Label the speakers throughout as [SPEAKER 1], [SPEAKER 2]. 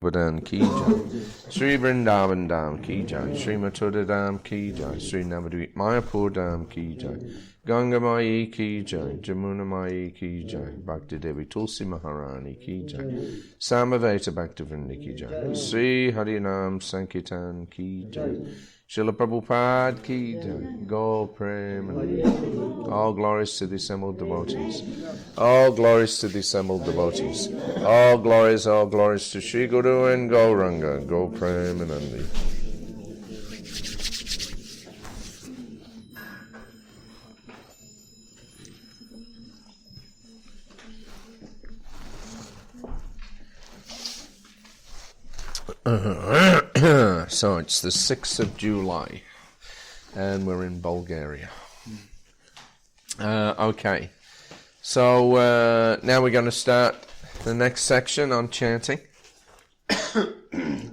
[SPEAKER 1] Vadan ki jai, Sri Vrindavan Dham ki jai, Sri Mathura Dham ki jai, Sri Navadvip Mayapur Dham ki jai, Ganga Mai ki jai, Jamuna Mai ki jai, Bhakti Devi Tulsi Maharani ki jai, Samaveta Bhaktivinoda ki jai, Sri Harinam Sankirtan ki jai, Srila Prabhupada ki jai, Go Prem, all glories to the assembled devotees, all glories to the assembled devotees, all glories to Sri Guru and Gauranga, Go Prem and Anandi. So it's the 6th of July and we're in Bulgaria. Okay, so now we're going to start the next section on chanting.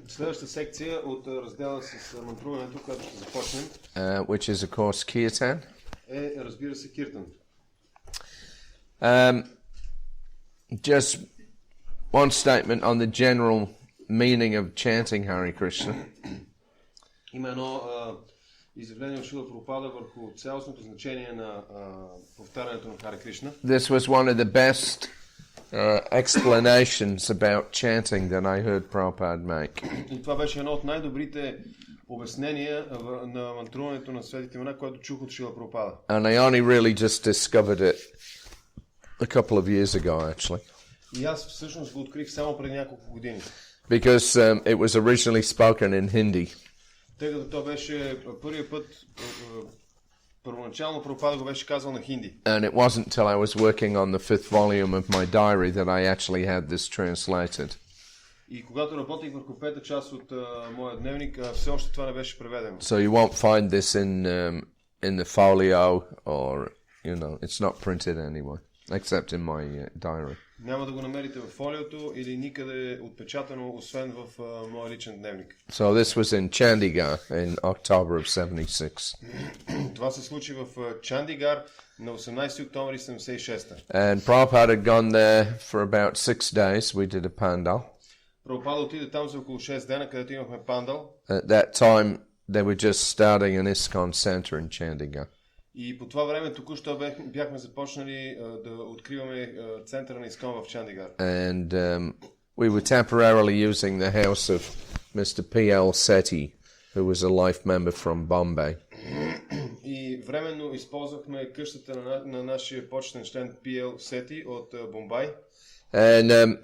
[SPEAKER 2] Следващата секция от раздела с мантруването, която ще започнем,
[SPEAKER 1] which is of course Kirtan.
[SPEAKER 2] Разбира се, Киртан.
[SPEAKER 1] Just one statement on the general meaning of chanting Hare Krishna.
[SPEAKER 2] Има едно изявление от Шрила Прабхупада върху цялостното значение на повтарянето на Харе Кришна.
[SPEAKER 1] This was one of the best explanations about chanting that I heard Prabhupada make.
[SPEAKER 2] И това беше едно от най-добрите обяснения на мантруването на светите имена, което чух от Шрила Прабхупада.
[SPEAKER 1] And I only really just discovered it a couple of years ago, actually.
[SPEAKER 2] И аз всъщност го открих само преди няколко години.
[SPEAKER 1] Because it was originally spoken in Hindi.
[SPEAKER 2] Тъй като то беше първият път, първоначално Прабхупада го беше казал на хинди.
[SPEAKER 1] And it wasn't till I was working on the 5th volume of my diary that I actually had this translated.
[SPEAKER 2] И когато работих върху пета част от моя дневник, все още това не беше преведено.
[SPEAKER 1] So you won't find this in the folio or, you know, it's not printed anyway, except in my diary.
[SPEAKER 2] Няма да го намерите в фолиото или никъде отпечатано, освен в моя личен дневник.
[SPEAKER 1] So this was in Chandigarh in October of 76.
[SPEAKER 2] Това се случи в Чандигар на 18 октомври 76.
[SPEAKER 1] And Prabhupada had gone there for about 6 days. We did a pandal.
[SPEAKER 2] Прабхупада отиде там за около 6 дена, където имахме пандал.
[SPEAKER 1] At that time they were just starting an ISKCON center in Chandigarh.
[SPEAKER 2] И по това време току-що бяхме започнали да откриваме центъра на Искон в Чандигар.
[SPEAKER 1] And we were temporarily using the house of Mr. P.L. Sethi, who was a life member from Bombay.
[SPEAKER 2] И временно използвахме къщата на нашия почетен член P.L. Сети от Бомбай.
[SPEAKER 1] And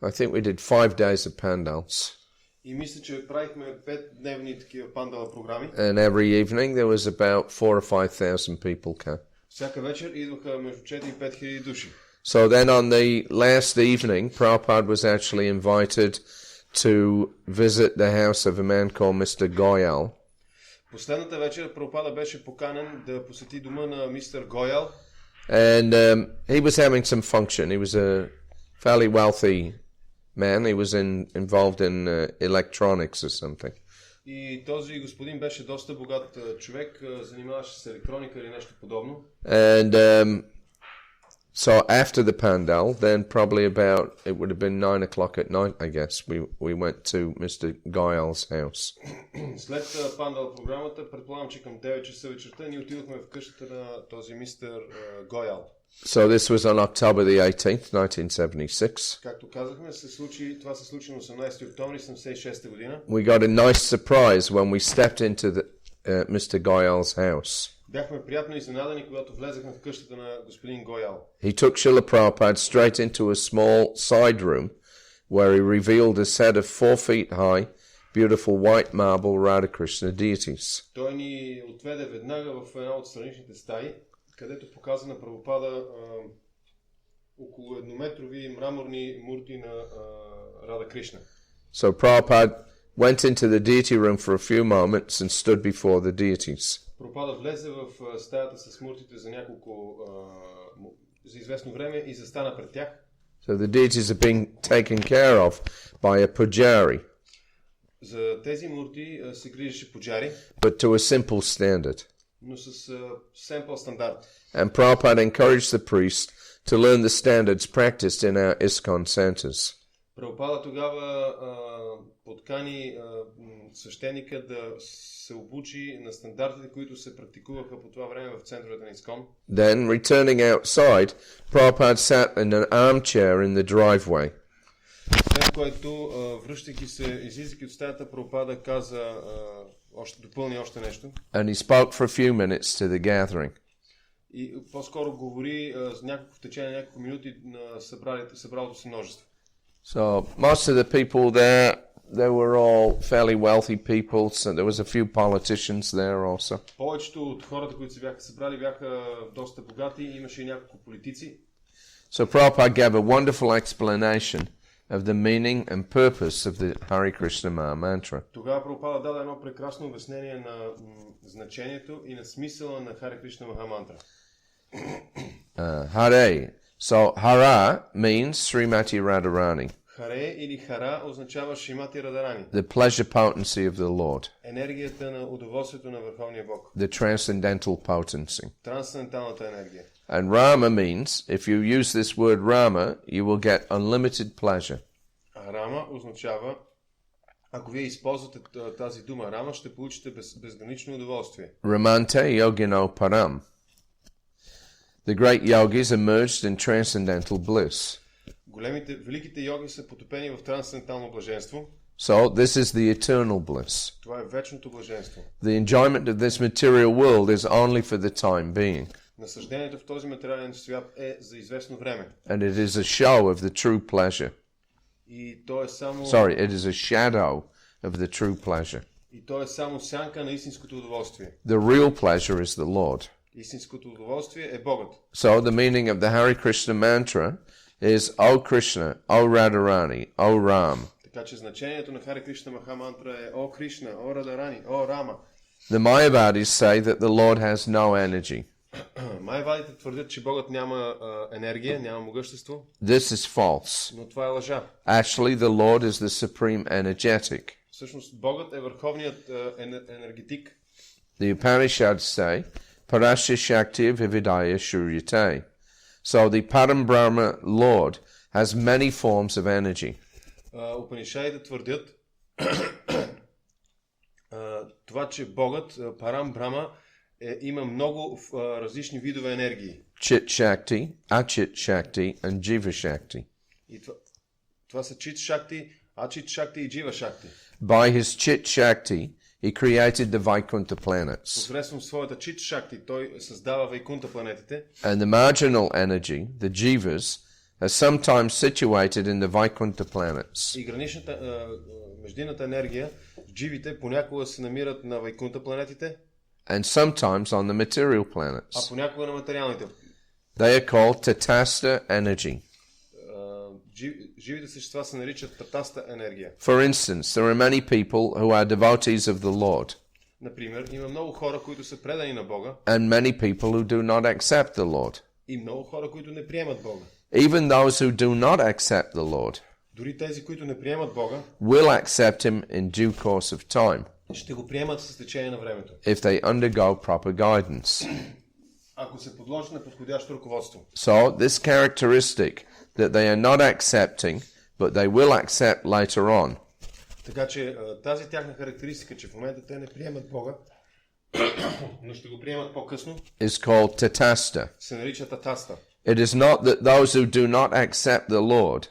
[SPEAKER 1] I think we did 5 days of pandals.
[SPEAKER 2] И мисля, че правихме 5-дневни такива пандала програми.
[SPEAKER 1] And every evening there was about 4,000 or 5,000 people come.
[SPEAKER 2] Всяка вечер идваха между 4 и 5 хиляди души.
[SPEAKER 1] So then on the last evening, Prabhupada was actually invited to visit the house of a man called Mr. Goyal.
[SPEAKER 2] Последната вечер Прабхупада беше поканен да посети дома на мистер Гоял.
[SPEAKER 1] And he was having some function. He was a fairly wealthy man. He was involved in electronics or something.
[SPEAKER 2] И този господин беше доста богат човек, занимаваше се с електроника или нещо подобно.
[SPEAKER 1] And so after the pandal, then probably about, it would have been 9 o'clock at night, I guess, we went to Mr. Goyal's house.
[SPEAKER 2] След пандал програмата, предполагам, че към 9 часа вечерта ние отидохме в къщата на този мистер Гоял.
[SPEAKER 1] So this was on October the 18th, 1976.
[SPEAKER 2] Както казахме, това се случи на 18 октомври 1976 година.
[SPEAKER 1] We got a nice surprise when we stepped into Mr. Goyal's house.
[SPEAKER 2] Бяхме приятно изненадани, когато влезахме в къщата на господин Гоял.
[SPEAKER 1] He took Srila Prabhupada straight into a small side room where he revealed a set of 4 feet high, beautiful white marble Radha Krishna deities.
[SPEAKER 2] Той ни отведе веднага в една от страничните стаи, където показа на Прабхупада около еднометрови мраморни мурти на Рада Кришна.
[SPEAKER 1] So Prabhupada went into the deity room for a few moments and stood before the deities.
[SPEAKER 2] Прабхупада влезе в стаята с муртите за известно време и застана пред тях.
[SPEAKER 1] So the deities are being taken care of by a pujari.
[SPEAKER 2] За тези мурти се грижеше пуджари.
[SPEAKER 1] But to a simple standard.
[SPEAKER 2] Но с съвсем по-стандарт.
[SPEAKER 1] And Prabhupada encouraged the priest to learn the standards practiced in our ISKCON centers.
[SPEAKER 2] Прабхупада тогава подкани свещеника да се обучи на стандартите, които се практикуваха по това време в центровете на Искон.
[SPEAKER 1] Then, returning outside, Prabhupada sat in an armchair in the driveway.
[SPEAKER 2] След което, връщайки се, излизайки от стаята, Прабхупада каза, допълни още нещо.
[SPEAKER 1] And he spoke for a few minutes to the gathering.
[SPEAKER 2] И по-скоро говори в течение на няколко минути на събралото се множество.
[SPEAKER 1] So most of the people there, they were all fairly wealthy people, so there was a few politicians there also.
[SPEAKER 2] Повечето от хората, които се бяха събрали, бяха доста богати, имаше и няколко политици.
[SPEAKER 1] So Prabhupada gave a wonderful explanation of the meaning and purpose of the Hare Krishna Maha Mantra.
[SPEAKER 2] Тогава Прабхупада даде едно прекрасно обяснение на значението и на смисъла на Хари Кришна Маха Мантра.
[SPEAKER 1] Hare. So Hara means Srimati Radharani.
[SPEAKER 2] Харе или Хара означава Шримати Радарани.
[SPEAKER 1] The pleasure potency of the Lord.
[SPEAKER 2] Енергията на удоволствието на Върховния Бог.
[SPEAKER 1] The transcendental potency.
[SPEAKER 2] Трансценденталната енергия.
[SPEAKER 1] And Rama means, if you use this word Rama, you will get unlimited pleasure.
[SPEAKER 2] А Рама означава, ако вие използвате тази дума Рама, ще получите безгранично удоволствие.
[SPEAKER 1] Ramante yogino param. The great yogis emerged in transcendental bliss.
[SPEAKER 2] Великите йоги са потопени в трансцендентално блаженство.
[SPEAKER 1] So this is the eternal bliss.
[SPEAKER 2] Това е вечното блаженство.
[SPEAKER 1] The enjoyment of this material world is only for the time being.
[SPEAKER 2] Насъждението в този материален свят е за известно време.
[SPEAKER 1] And it is a show of the true pleasure.
[SPEAKER 2] И то е само
[SPEAKER 1] Sorry, it is a shadow of the true pleasure.
[SPEAKER 2] И то е само сянка на истинското удоволствие.
[SPEAKER 1] The real pleasure is the Lord.
[SPEAKER 2] Истинското удоволствие е Богът.
[SPEAKER 1] So the meaning of the Hare Krishna mantra is O Krishna, O Radharani, O Ram.
[SPEAKER 2] Така че значението на Хари Кришна Маха Мантра е О Кришна, О Радарани, О Рама.
[SPEAKER 1] The Mayavadis say that the Lord has no energy.
[SPEAKER 2] Майявадите твърдят, че Богът няма енергия, няма могъщество.
[SPEAKER 1] This is false.
[SPEAKER 2] Но това е лъжа.
[SPEAKER 1] Actually, the Lord is the supreme energetic.
[SPEAKER 2] Всъщност Богът е върховният енергетик.
[SPEAKER 1] The Upanishads say, Parasya Shakti Vividaya Shuryate. So the Param Brahma Lord has many forms of energy.
[SPEAKER 2] Упанишадите твърдят това, че Богът, Парам Брахма, има много различни видове енергии.
[SPEAKER 1] Chit Shakti, Achit Shakti and Jiva Shakti.
[SPEAKER 2] И това са Чит Шакти, Ачит Шакти и Джива Шакти.
[SPEAKER 1] By his Chit Shakti, he created the Vaikuntha planets.
[SPEAKER 2] Посредством своята Чит Шакти той създава Вайкунта планетите.
[SPEAKER 1] And the marginal energy, the Jivas, are sometimes situated in the Vaikuntha planets.
[SPEAKER 2] И граничната, междинната енергия, дживите понякога се намират на Вайкунта планетите.
[SPEAKER 1] And sometimes on the material planets.
[SPEAKER 2] А понякога на материалните.
[SPEAKER 1] They are called Tatastha energy.
[SPEAKER 2] Живите същества се наричат татаста енергия.
[SPEAKER 1] For instance, there are many people who are devotees of the Lord.
[SPEAKER 2] Например, има много хора, които са предани на Бога.
[SPEAKER 1] And many people who do not accept the Lord.
[SPEAKER 2] И много хора, които не приемат Бога.
[SPEAKER 1] Even those who do not accept the Lord.
[SPEAKER 2] Дори тези, които не приемат Бога,
[SPEAKER 1] will accept him in due course of time.
[SPEAKER 2] Ще го приемат с течение на времето.
[SPEAKER 1] If they undergo proper guidance.
[SPEAKER 2] Ако се подложат на подходящо ръководство.
[SPEAKER 1] So this characteristic that they are not accepting, but they will accept later on.
[SPEAKER 2] Така че тази тяхна характеристика, че в момента те не приемат Бога, но ще го приемат по-късно,
[SPEAKER 1] is called tatastha.
[SPEAKER 2] Се нарича татаста.
[SPEAKER 1] It is not that those who do not accept the Lord.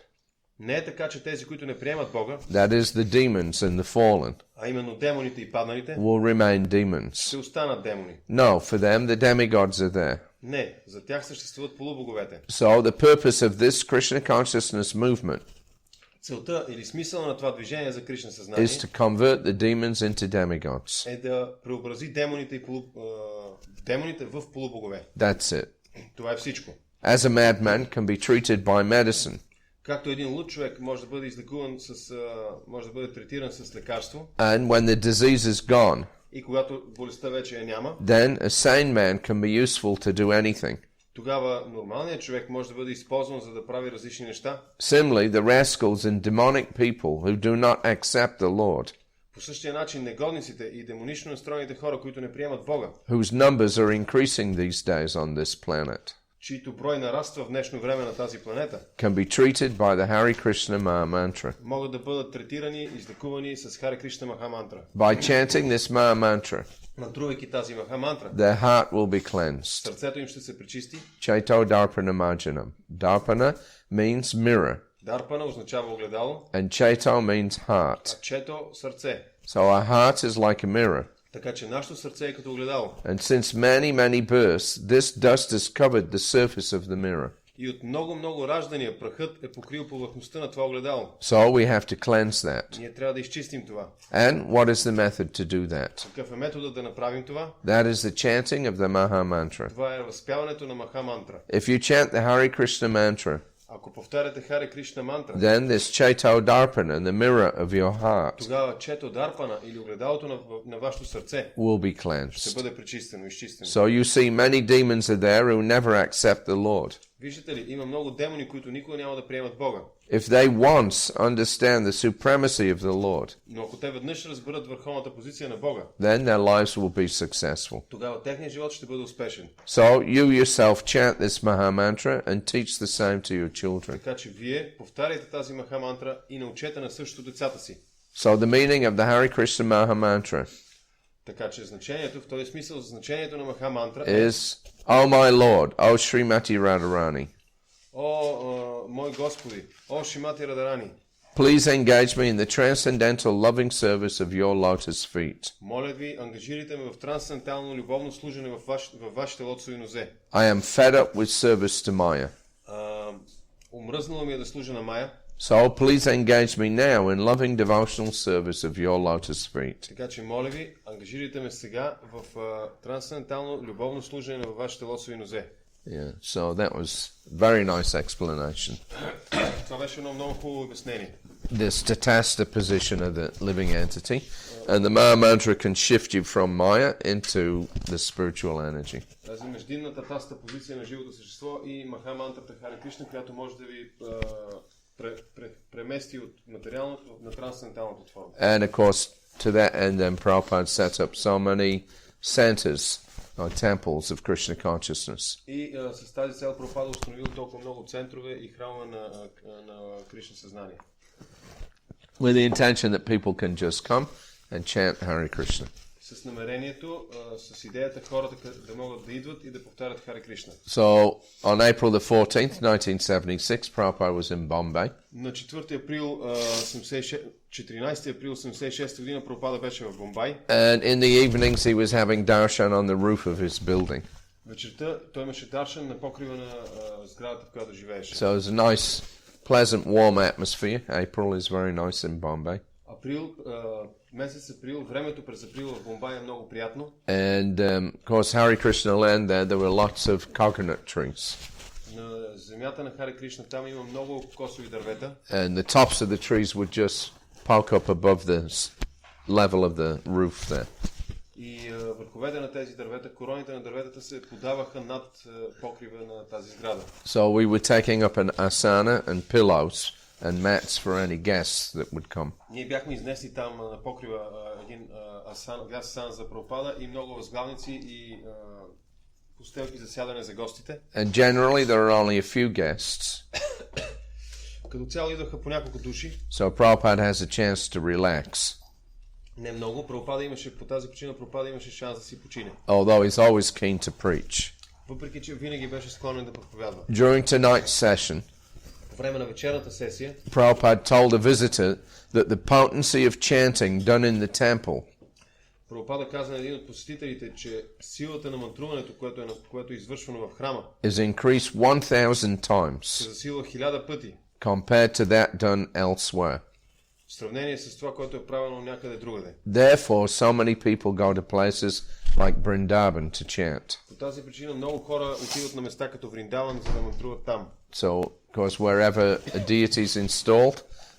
[SPEAKER 2] Не е така, че тези, които не приемат Бога,
[SPEAKER 1] that is the demons and the fallen,
[SPEAKER 2] а именно демоните и падналите,
[SPEAKER 1] will remain demons.
[SPEAKER 2] ще останат демони.
[SPEAKER 1] No, for them the demigods are there.
[SPEAKER 2] Не, за тях съществуват полубоговете.
[SPEAKER 1] So the purpose of this Krishna consciousness movement
[SPEAKER 2] Целта или смисъл на това движение за Кришна съзнание
[SPEAKER 1] is to convert the demons into demigods.
[SPEAKER 2] Е да преобрази демоните в полубогове.
[SPEAKER 1] That's it.
[SPEAKER 2] Това е всичко.
[SPEAKER 1] As a madman can be treated by medicine.
[SPEAKER 2] Както един луд човек може да бъде излекуван може да бъде третиран с лекарство.
[SPEAKER 1] And when the disease is gone,
[SPEAKER 2] и когато болестта вече я няма,
[SPEAKER 1] then a sane man can be useful to do anything.
[SPEAKER 2] Тогава нормалният човек може да бъде използван за да прави различни неща.
[SPEAKER 1] Similarly, the rascals and demonic people who do not accept the Lord,
[SPEAKER 2] по същия начин негодниците и демонично настроените хора, които не приемат Бога,
[SPEAKER 1] whose numbers are increasing these days on this planet.
[SPEAKER 2] чието брой нараства в днешно време на тази планета,
[SPEAKER 1] can be treated by the Hare Krishna Maha Mantra.
[SPEAKER 2] могат да бъдат третирани, излекувани с Хари Кришна Маха Мантра.
[SPEAKER 1] By chanting this Maha Mantra,
[SPEAKER 2] Натрувайки тази Маха Мантра,
[SPEAKER 1] their heart will be cleansed.
[SPEAKER 2] сърцето им ще се пречисти.
[SPEAKER 1] Chaito Darpana Marjanam. Darpana means mirror,
[SPEAKER 2] Дарпана означава огледало,
[SPEAKER 1] and Chaito means heart.
[SPEAKER 2] а чето сърце.
[SPEAKER 1] So our heart is like a mirror.
[SPEAKER 2] Така че нашето сърце е като огледало.
[SPEAKER 1] And since many births, this dust has covered the surface of the mirror.
[SPEAKER 2] И от много раждания прахът е покрил повърхността на това огледало.
[SPEAKER 1] So we have to cleanse that.
[SPEAKER 2] Ние трябва да изчистим това.
[SPEAKER 1] And what is the method to do that?
[SPEAKER 2] Какъв е методът да направим това?
[SPEAKER 1] That is the chanting of the Maha Mantra.
[SPEAKER 2] Това е възпяването на Маха Мантра.
[SPEAKER 1] If you chant the Hare Krishna Mantra,
[SPEAKER 2] Ако повтаряте Хари Кришна Мантра,
[SPEAKER 1] then this Chaito Darpana, the mirror of your heart,
[SPEAKER 2] тогава чето Дарпана или огледалото на вашето сърце
[SPEAKER 1] will be
[SPEAKER 2] ще
[SPEAKER 1] cleansed.
[SPEAKER 2] бъде пречистено, изчистено.
[SPEAKER 1] So you see many demons are there who never accept the Lord.
[SPEAKER 2] Виждате ли, има много демони, които никога няма да приемат Бога.
[SPEAKER 1] If they once understand the supremacy of the Lord,
[SPEAKER 2] Но ако те веднъж разберат върховната позиция на Бога,
[SPEAKER 1] then their lives will be successful.
[SPEAKER 2] тогава техният живот ще бъде успешен.
[SPEAKER 1] So you yourself chant this Maha Mantra and teach the same to your children.
[SPEAKER 2] Така че вие повтаряйте тази Маха Мантра и научете на същото децата си.
[SPEAKER 1] So the meaning of the Hare Krishna Maha Mantra
[SPEAKER 2] Така че значението, в този смисъл, значението на Маха Мантра е:
[SPEAKER 1] is, Oh my Lord, O Srimati Radharani,
[SPEAKER 2] О, мой Господи, о Шримати Радарани,
[SPEAKER 1] please engage me in the transcendental loving service of your lotus feet.
[SPEAKER 2] моля ви, ангажирайте ме в трансцендентално любовно служене във вашите лотосови нозе.
[SPEAKER 1] I am fed up with service to Maya.
[SPEAKER 2] Омръзнало ми е да служа на Майя.
[SPEAKER 1] So please engage me now in loving devotional service of your lotus feet.
[SPEAKER 2] Така че, моля ви, ангажирайте ме сега в трансцендентално любовно служене във вашите лотосови нозе.
[SPEAKER 1] Yeah, so that was very nice explanation.
[SPEAKER 2] Това беше едно много хубаво обяснение.
[SPEAKER 1] This tatasta position of the living entity, and the Maha Mantra can shift you from Maya into the spiritual energy.
[SPEAKER 2] Тази междинната таста позиция на живото същество и Маха Мантрата Хари Кришна, която може да ви премести от материалното на трансценденталната форма.
[SPEAKER 1] And of course, to that end, then Prabhupada set up so many centers or temples of Krishna consciousness.
[SPEAKER 2] И с тази цел Прабхупада установил толкова много центрове и храма на Кришна съзнание.
[SPEAKER 1] With the intention that people can just come and chant Hare Krishna.
[SPEAKER 2] С намерението, с идеята хората да могат да идват и да повтарят Хари Кришна.
[SPEAKER 1] So, on April the 14th, 1976, Prabhupada was in Bombay.
[SPEAKER 2] На 14 април 1976 година Прабхупада беше в Бомбай.
[SPEAKER 1] And in the evenings he was having darshan on the roof of his building.
[SPEAKER 2] Вечерта той имаше даршан на покрива на сградата, в която живееше.
[SPEAKER 1] So it was a nice, pleasant, warm atmosphere. April is very nice in Bombay.
[SPEAKER 2] Месец април, времето през април в Бомбай е много приятно.
[SPEAKER 1] And of course, Hare Krishna land there were lots of coconut trees.
[SPEAKER 2] На земята на Хари Кришна там има много кокосови дървета.
[SPEAKER 1] And the tops of the trees would just poke up above the level of the roof there.
[SPEAKER 2] И върховете на тези дървета, короните на дърветата се подаваха над покрива на тази сграда.
[SPEAKER 1] So we were taking up an asana and pillows and mats for any guests that would come.
[SPEAKER 2] Ние бяхме изнесли там на покрива един асан за Прабхупада и много възглавници и постелки за сядане за гостите.
[SPEAKER 1] And generally there are only a few guests.
[SPEAKER 2] Като цяло идваха по няколко души.
[SPEAKER 1] So Prabhupada has a chance to relax.
[SPEAKER 2] Не много. Прабхупада имаше, по тази причина Прабхупада имаше шанс да си почине.
[SPEAKER 1] Although he's always keen to preach.
[SPEAKER 2] Въпреки че винаги беше склонен да проповядва.
[SPEAKER 1] During tonight's session,
[SPEAKER 2] По време на вечерната сесия,
[SPEAKER 1] Prabhupada told a visitor that the potency of chanting done in the temple
[SPEAKER 2] Прабхупада каза на един от посетителите, че силата на мантруването, което е извършвано в храма,
[SPEAKER 1] is increased 1000 times
[SPEAKER 2] се засилва 1000 пъти
[SPEAKER 1] compared to that done elsewhere.
[SPEAKER 2] в сравнение с това, което е правено някъде другаде.
[SPEAKER 1] Therefore, so many people go to places like Vrindavan to chant.
[SPEAKER 2] По тази причина много хора отиват на места като Вриндаван, за да мантруват там.
[SPEAKER 1] So, of course, wherever a deity is installed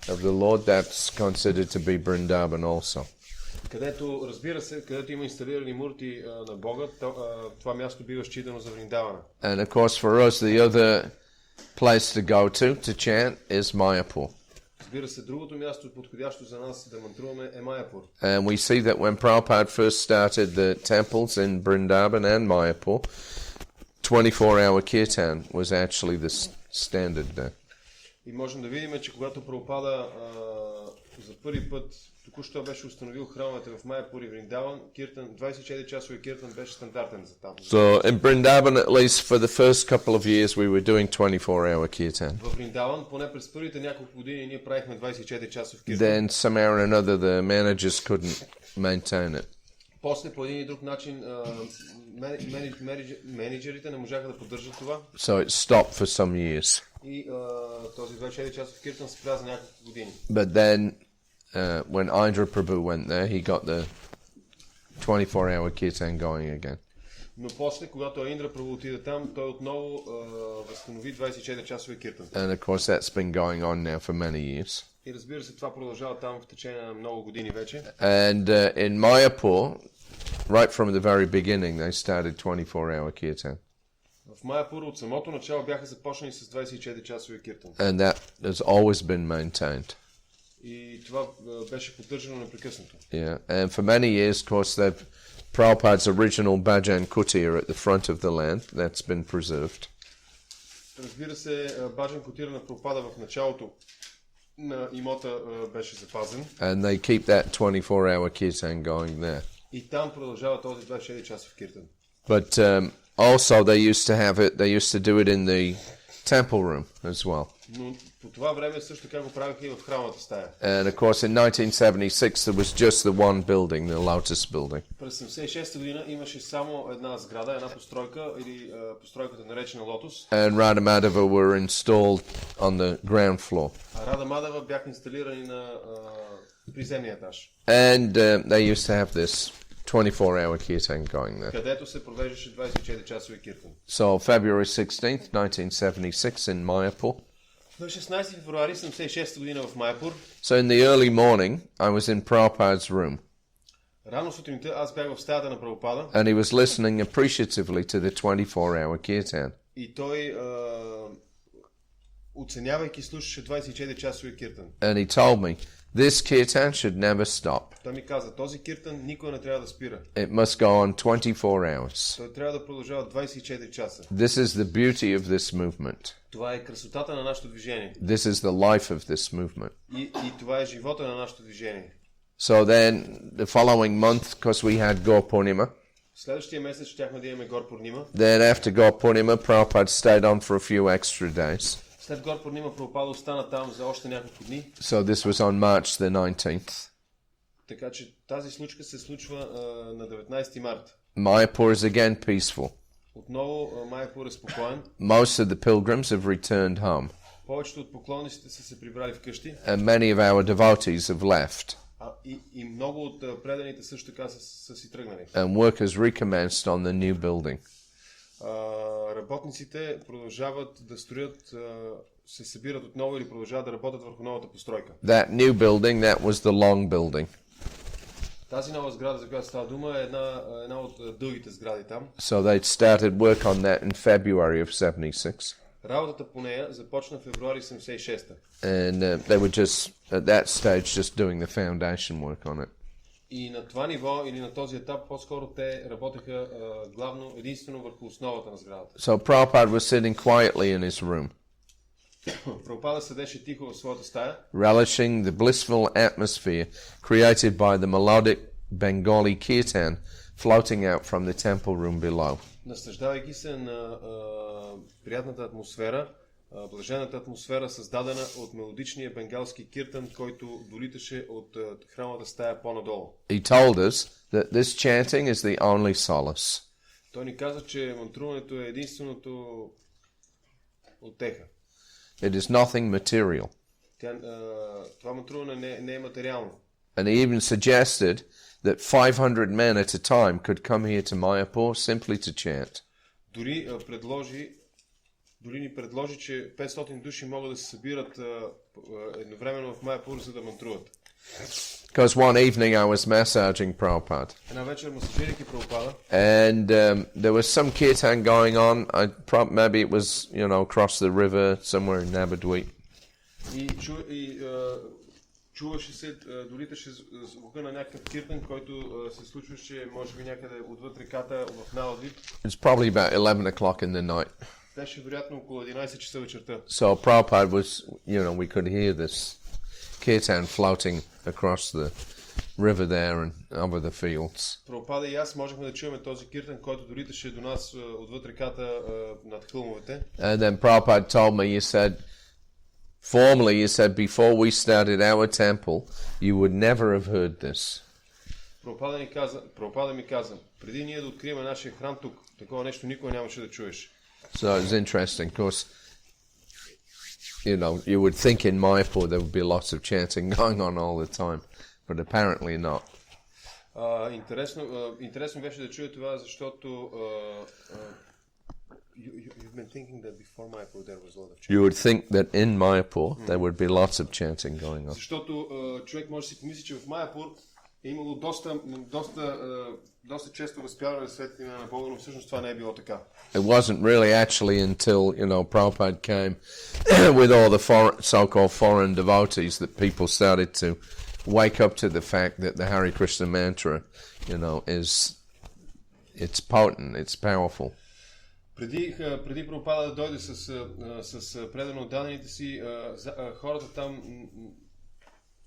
[SPEAKER 1] of the Lord, that's considered to be Vrindavan also.
[SPEAKER 2] Където, разбира се, където има инсталирани мурти на Бога, това място бива считано за Вриндавана.
[SPEAKER 1] And of course, for us, the other place to go to chant is Mayapur.
[SPEAKER 2] Разбира се, другото място, подходящо за нас да мантруваме, е Майяпур.
[SPEAKER 1] And we see that when Prabhupada first started the temples in Vrindavan and Mayapur, 24-hour kirtan was actually the standard there.
[SPEAKER 2] И можем да видим, че когато Прабхупада за първи път току-що беше установил храмовете в Майяпур и Вриндаван, 24-часови киртан беше стандартен за там.
[SPEAKER 1] So in Vrindavan, at least for the first couple of years, we were doing 24-hour kirtan.
[SPEAKER 2] В Вриндаван, поне през първите няколко години, ние правихме 24-часов киртан.
[SPEAKER 1] Then somehow or another, the managers couldn't maintain it.
[SPEAKER 2] После по един и друг начин менеджерите не можаха да поддържат това.
[SPEAKER 1] So it stopped for some years.
[SPEAKER 2] И този 24-часов киртан спря за няколко години.
[SPEAKER 1] But then, when Indra Prabhu went there, he got the 24-hour kirtan going again.
[SPEAKER 2] Но после, когато Индра Прабху отиде там, той отново възстанови 24-часовия киртан.
[SPEAKER 1] And of course, that's been going on now for many years.
[SPEAKER 2] И разбира се, това продължава там в течение на много години вече.
[SPEAKER 1] And in Mayapur, right from the very beginning, they started 24-hour kirtan.
[SPEAKER 2] В Майяпур от самото начало бяха започнали с 24-часовия киртан.
[SPEAKER 1] And that has always been maintained.
[SPEAKER 2] И това беше поддържано непрекъснато.
[SPEAKER 1] Yeah, and for many years, of course, Prabhupada's original Bhajan Kutir at the front of the land, that's been preserved.
[SPEAKER 2] Разбира се, Баджан Кутира на Прабхупада в началото на имота беше запазен.
[SPEAKER 1] And they keep that 24-hour kirtan going there.
[SPEAKER 2] И там продължава този 24-часов киртан.
[SPEAKER 1] But also they used to do it in the temple room as well.
[SPEAKER 2] Но по това време също така го правиха и в храмовата стая.
[SPEAKER 1] And of course in 1976 there was just the one building, the Lotus building.
[SPEAKER 2] През 1976 година имаше само една сграда, една постройка или постройката наречена Лотос.
[SPEAKER 1] And Radha Madhava were installed on the ground floor.
[SPEAKER 2] А Рада Мадава бяха инсталирани на приземния етаж.
[SPEAKER 1] And they used to have this 24-hour kirtan going there.
[SPEAKER 2] Където се провеждаше 24-часови киртан.
[SPEAKER 1] So February 16th, 1976 in Mayapur.
[SPEAKER 2] На 16 февруари 1976 година в Майяпур.
[SPEAKER 1] So in the early morning, I was in Prabhupada's room.
[SPEAKER 2] Рано сутринта аз бях в стаята на Прабхупада.
[SPEAKER 1] And he was listening appreciatively to the 24-hour kirtan.
[SPEAKER 2] И той оценявайки слушаше 24-часови киртан.
[SPEAKER 1] And he told me, this kirtan should never stop.
[SPEAKER 2] Той ми каза, този киртан никога не трябва да спира.
[SPEAKER 1] It must go on 24 hours.
[SPEAKER 2] Той трябва да продължава 24 часа.
[SPEAKER 1] This is the beauty of this movement.
[SPEAKER 2] Това е красотата на нашето движение.
[SPEAKER 1] This is the life of this movement.
[SPEAKER 2] И това е живота на нашето движение.
[SPEAKER 1] So then, the following month, because we had Gaur Purnima,
[SPEAKER 2] Следващия месец щяхме да имаме Гор Пурнима.
[SPEAKER 1] then after Gaur Purnima, Prabhupada stayed on for a few extra days.
[SPEAKER 2] След Гор Пурнима Прабхупада остана там за още няколко дни.
[SPEAKER 1] So this was on March the 19th.
[SPEAKER 2] Така че тази случка се случва на 19 март.
[SPEAKER 1] Mayapur is again peaceful.
[SPEAKER 2] Отново Майяпур е спокоен.
[SPEAKER 1] Most of the pilgrims have returned home.
[SPEAKER 2] Повечето от поклонниците са се прибрали вкъщи.
[SPEAKER 1] And many of our devotees have left.
[SPEAKER 2] И много от преданите също така са си тръгнали.
[SPEAKER 1] And work has recommenced on the new building.
[SPEAKER 2] Работниците продължават да строят, се събират отново или продължават да работят върху новата постройка.
[SPEAKER 1] That new building, that was the long building.
[SPEAKER 2] Тази нова сграда, за която става дума, е една от дългите сгради там.
[SPEAKER 1] So they'd started work on that in February of 76.
[SPEAKER 2] Работата по нея започна в февруари 76-та.
[SPEAKER 1] And they were just, at that stage, just doing the foundation work on it.
[SPEAKER 2] И на това ниво или на този етап по-скоро те работеха главно единствено върху основата на сградата.
[SPEAKER 1] So Prabhupada was sitting quietly in his room,
[SPEAKER 2] Прабхупада седеше тихо в своята стая,
[SPEAKER 1] relishing the blissful atmosphere created by the melodic Bengali kirtan floating out from the temple room below.
[SPEAKER 2] наслаждавайки се на приятната атмосфера, блажената атмосфера, създадена от мелодичния бенгалски киртан, който долиташе от храмовата стая по-надолу.
[SPEAKER 1] He told us that this chanting is the only solace.
[SPEAKER 2] Той ни каза, че мантруването е единственото утеха.
[SPEAKER 1] It is nothing material.
[SPEAKER 2] Това мантруване не е материално.
[SPEAKER 1] And he even suggested that 500 men at a time could come here to Mayapur simply to chant.
[SPEAKER 2] Дори ни предложи, че 500 души могат да се събират едновременно в Майяпур, за да мантруват.
[SPEAKER 1] Because one evening I was massaging Prabhupada.
[SPEAKER 2] Една вечер масажирайки Прабхупада.
[SPEAKER 1] And there was some kirtan going on. Maybe it was, across the river somewhere in Nabadweep.
[SPEAKER 2] И чуваше се, долиташе звука на някакъв киртан, който се случваше, може би някъде отвъд реката в Наладвип.
[SPEAKER 1] It's probably about 11 o'clock in the night.
[SPEAKER 2] Беше вероятно около 11 часа вечерта.
[SPEAKER 1] So Prabhupada was, we could hear this Kirtan floating across the river there and over the fields.
[SPEAKER 2] Прабхупада и аз можехме да чуем този киртан, който долиташе до нас отвъд реката над хълмовете.
[SPEAKER 1] And then Prabhupada told me, formerly, before we started our temple, you would never have heard this.
[SPEAKER 2] Прабхупада ми каза, преди ние да открием нашия храм тук, такова нещо никога нямаше да чуеш.
[SPEAKER 1] So it was interesting, of course. You would think in Mayapur there would be lots of chanting going on all the time, but apparently not.
[SPEAKER 2] Интересно беше да чуя това, защото you've been thinking that before Mayapur there was a lot of chanting.
[SPEAKER 1] You would think that in Mayapur there would be lots of chanting going on.
[SPEAKER 2] Защото човек може да си помисли, че в Майапур е имало доста често възпяване светлина на Бога, но всъщност това не е било така.
[SPEAKER 1] It wasn't really actually until, Prabhupada came with all the so-called foreign devotees that people started to wake up to the fact that the Hare Krishna mantra, it's potent, it's powerful.
[SPEAKER 2] Преди Прабхупада да дойде с предано отдадените си, хората там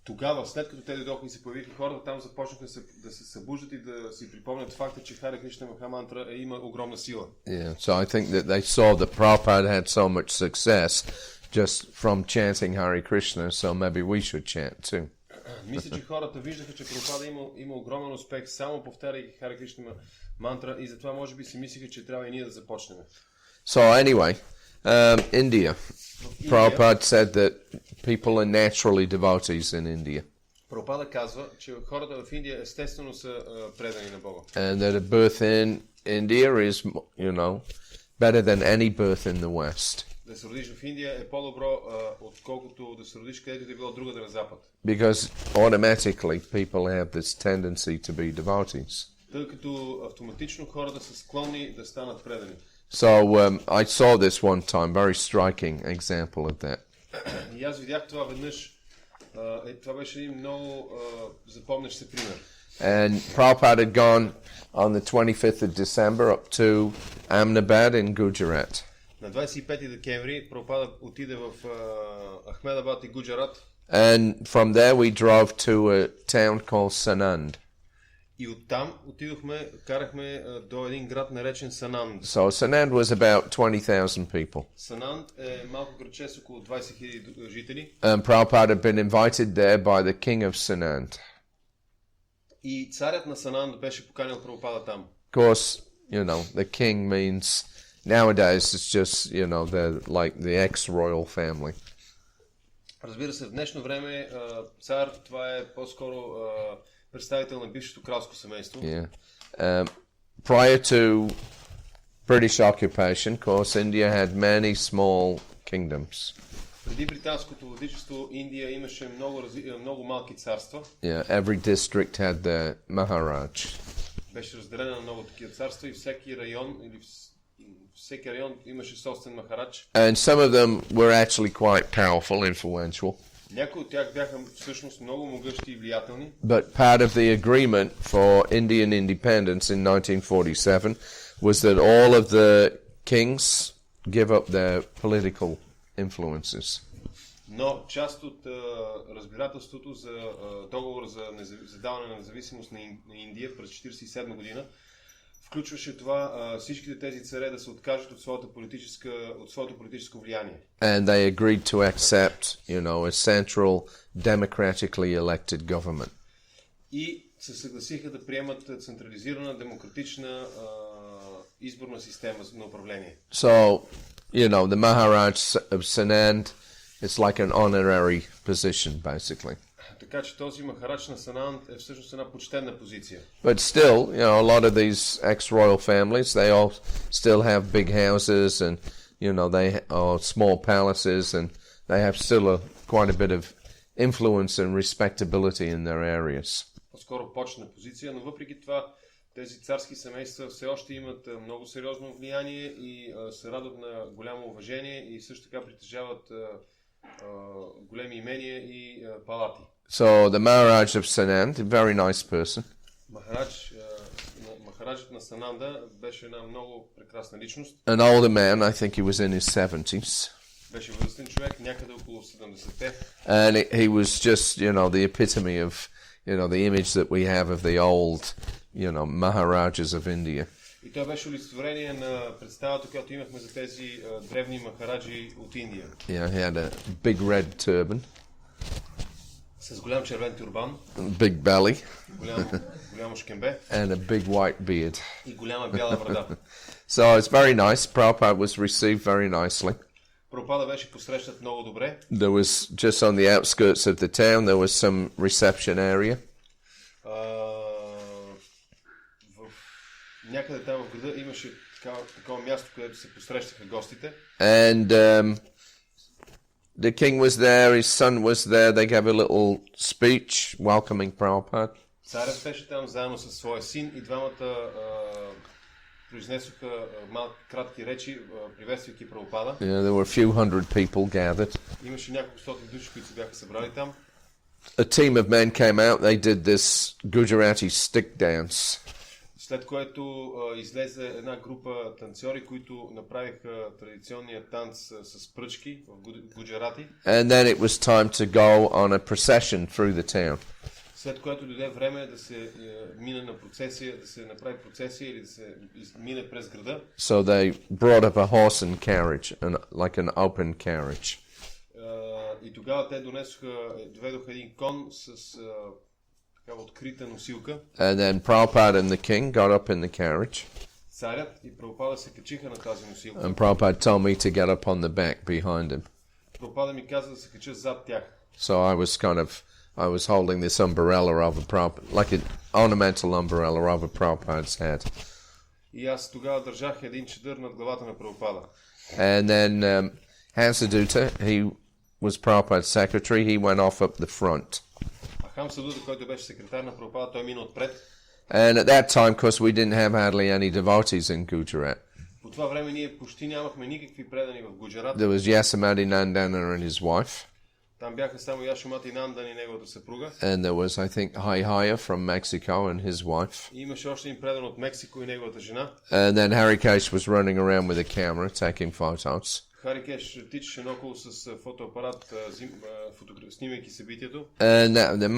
[SPEAKER 2] тогава, след като те дойдоха и се появиха, хората там започнаха да се събуждат и да си припомнят факта, че Хари Кришна Махамантра има огромна сила.
[SPEAKER 1] Yeah, so I think that they saw that Prabhupada had so much success just from chanting Hare Krishna, so maybe we should chant too.
[SPEAKER 2] Мисля, че хората виждаха, че Прабхупада има огромен успех, само повтаряйки Хари Кришна мантра, и затова може би си мислиха, че трябва и ние да започнем.
[SPEAKER 1] So anyway, India. Prabhupada said that people are naturally devotees in India.
[SPEAKER 2] Прабхупада казва, че хората в Индия естествено са предани на Бога.
[SPEAKER 1] And that a birth in India is, better than any birth in the West.
[SPEAKER 2] Да се родиш в Индия е по-добро, отколкото да се родиш където е било другаде на Запад.
[SPEAKER 1] Because automatically people have this tendency to be devotees.
[SPEAKER 2] Тъй като автоматично хората са склонни да станат предани.
[SPEAKER 1] So I saw this one time, very striking example of that.
[SPEAKER 2] И аз видях това веднъж. Това беше един много запомнящ се пример.
[SPEAKER 1] And Prabhupada had gone on the 25th of December up to Ahmedabad in Gujarat.
[SPEAKER 2] На 25 декември Прабхупада отиде в Ахмедабад и Гуджарат.
[SPEAKER 1] And from there we drove to a town called Sanand.
[SPEAKER 2] И оттам карахме до един град наречен Сананд.
[SPEAKER 1] So Sanand was about 20,000 people.
[SPEAKER 2] Сананд е малко градче с около 20,000 жители.
[SPEAKER 1] And Prabhupada had been invited there by the king of Sanand.
[SPEAKER 2] И царят на Сананд беше поканил Прабхупада там.
[SPEAKER 1] Of course, the king means nowadays it's just, they're like the ex-royal family.
[SPEAKER 2] Разбира се, в днешно време цар, това е по-скоро представител на бившето кралско семейство.
[SPEAKER 1] Yeah. Prior to British occupation, of course, India had many small kingdoms.
[SPEAKER 2] Преди британското владичество Индия имаше много малки царства.
[SPEAKER 1] Yeah, every district had their Maharaj.
[SPEAKER 2] Беше разделена на много такива царства и всеки район имаше собствен махарадж.
[SPEAKER 1] And some of them were actually quite powerful, influential.
[SPEAKER 2] Някои от тях бяха всъщност много могъщи и влиятелни.
[SPEAKER 1] But part of the agreement for Indian independence in 1947 was that all of the kings give up their political influences.
[SPEAKER 2] Но част от разбирателството за договор за даване на независимост на Индия през 1947 година включваше това всичките тези царе да се откажат от своето политическо влияние.
[SPEAKER 1] And they agreed to accept, a central democratically elected government.
[SPEAKER 2] И се съгласиха да приемат централизирана демократична изборна система на управление.
[SPEAKER 1] So, the Maharaj of Sanand, it's like an honorary position, basically.
[SPEAKER 2] Така че този махарадж на Сананд е всъщност една почтенна позиция.
[SPEAKER 1] But still, a lot of these ex-royal families, they all still have big houses and, they are small palaces and they have still quite a bit of influence and respectability in their areas.
[SPEAKER 2] По-скоро почна позиция, но въпреки това тези царски семейства все още имат много сериозно влияние и се радват на голямо уважение и също така притежават големи имения и палати.
[SPEAKER 1] So the Maharaj of Sanand, a very nice person.
[SPEAKER 2] Махараджът на Сананда беше една много прекрасна личност.
[SPEAKER 1] An older man, I think he was in his 70s.
[SPEAKER 2] Беше възрастен човек, някъде около 70-те.
[SPEAKER 1] And he was just, the epitome of, the image that we have of the old, Maharajas of India.
[SPEAKER 2] И той беше олицетворение на представата, която имахме за тези древни махараджи от Индия.
[SPEAKER 1] Yeah, he had a big red turban.
[SPEAKER 2] С голям червен тюрбан.
[SPEAKER 1] Big belly.
[SPEAKER 2] Голямо шкембе.
[SPEAKER 1] And a big white beard.
[SPEAKER 2] И голяма бяла брада.
[SPEAKER 1] So it's very nice. Prabhupada was received very nicely.
[SPEAKER 2] Прабхупада беше посрещнат много добре.
[SPEAKER 1] There was, just on the outskirts of the town, there was some reception area.
[SPEAKER 2] Някъде там в града имаше такова място, където се посрещаха гостите.
[SPEAKER 1] And the king was there, his son was there, they gave a little speech welcoming Prabhupada.
[SPEAKER 2] Царят беше там заедно със своя син и двамата произнесоха кратки речи, приветствайки Прабхупада.
[SPEAKER 1] Yeah, there were a few hundred people gathered.
[SPEAKER 2] Имаше няколко стотин души, които се бяха събрали там.
[SPEAKER 1] A team of men came out, they did this Gujarati stick dance.
[SPEAKER 2] След което излезе една група танцори, които направиха традиционния танц с пръчки в Гуджарати.
[SPEAKER 1] And then it was time to go on a procession through the town.
[SPEAKER 2] След което дойде време да се мине на процесия, да се направи процесия или да се мине през града.
[SPEAKER 1] So they brought up a horse and carriage, like an open carriage.
[SPEAKER 2] И тогава те доведоха един кон с такава открита носилка.
[SPEAKER 1] And then Prabhupada and the king got up in the carriage.
[SPEAKER 2] Царят и Прабхупада се качиха на тази носилка.
[SPEAKER 1] And Prabhupada told me to get up on the back behind him.
[SPEAKER 2] Прабхупада ми каза да се кача зад тях.
[SPEAKER 1] So I was holding this umbrella over Prabhupada, like an ornamental umbrella over Prabhupada's head.
[SPEAKER 2] И аз тогава държах един чадър над главата на Прабхупада.
[SPEAKER 1] And then Hansaduta, he was Prabhupada's secretary, he went off up the front.
[SPEAKER 2] Хамсадута, който беше секретар на Прабхупада, той мина отпред.
[SPEAKER 1] And at that time, of course, we didn't have hardly any devotees in Gujarat.
[SPEAKER 2] По това време ние почти нямахме никакви предани в Гуджарат.
[SPEAKER 1] There was Yasamati Nandana and his wife.
[SPEAKER 2] Там бяха само Яшамати Нандан и неговата съпруга.
[SPEAKER 1] And there was, I think, Haya from Mexico and his wife.
[SPEAKER 2] И имаше още един предан от Мексико и неговата жена.
[SPEAKER 1] And then Harikesh was running around with a camera taking photos.
[SPEAKER 2] Харикеш тичаше наоколо с фотоапарат, снимайки събитието.
[SPEAKER 1] And there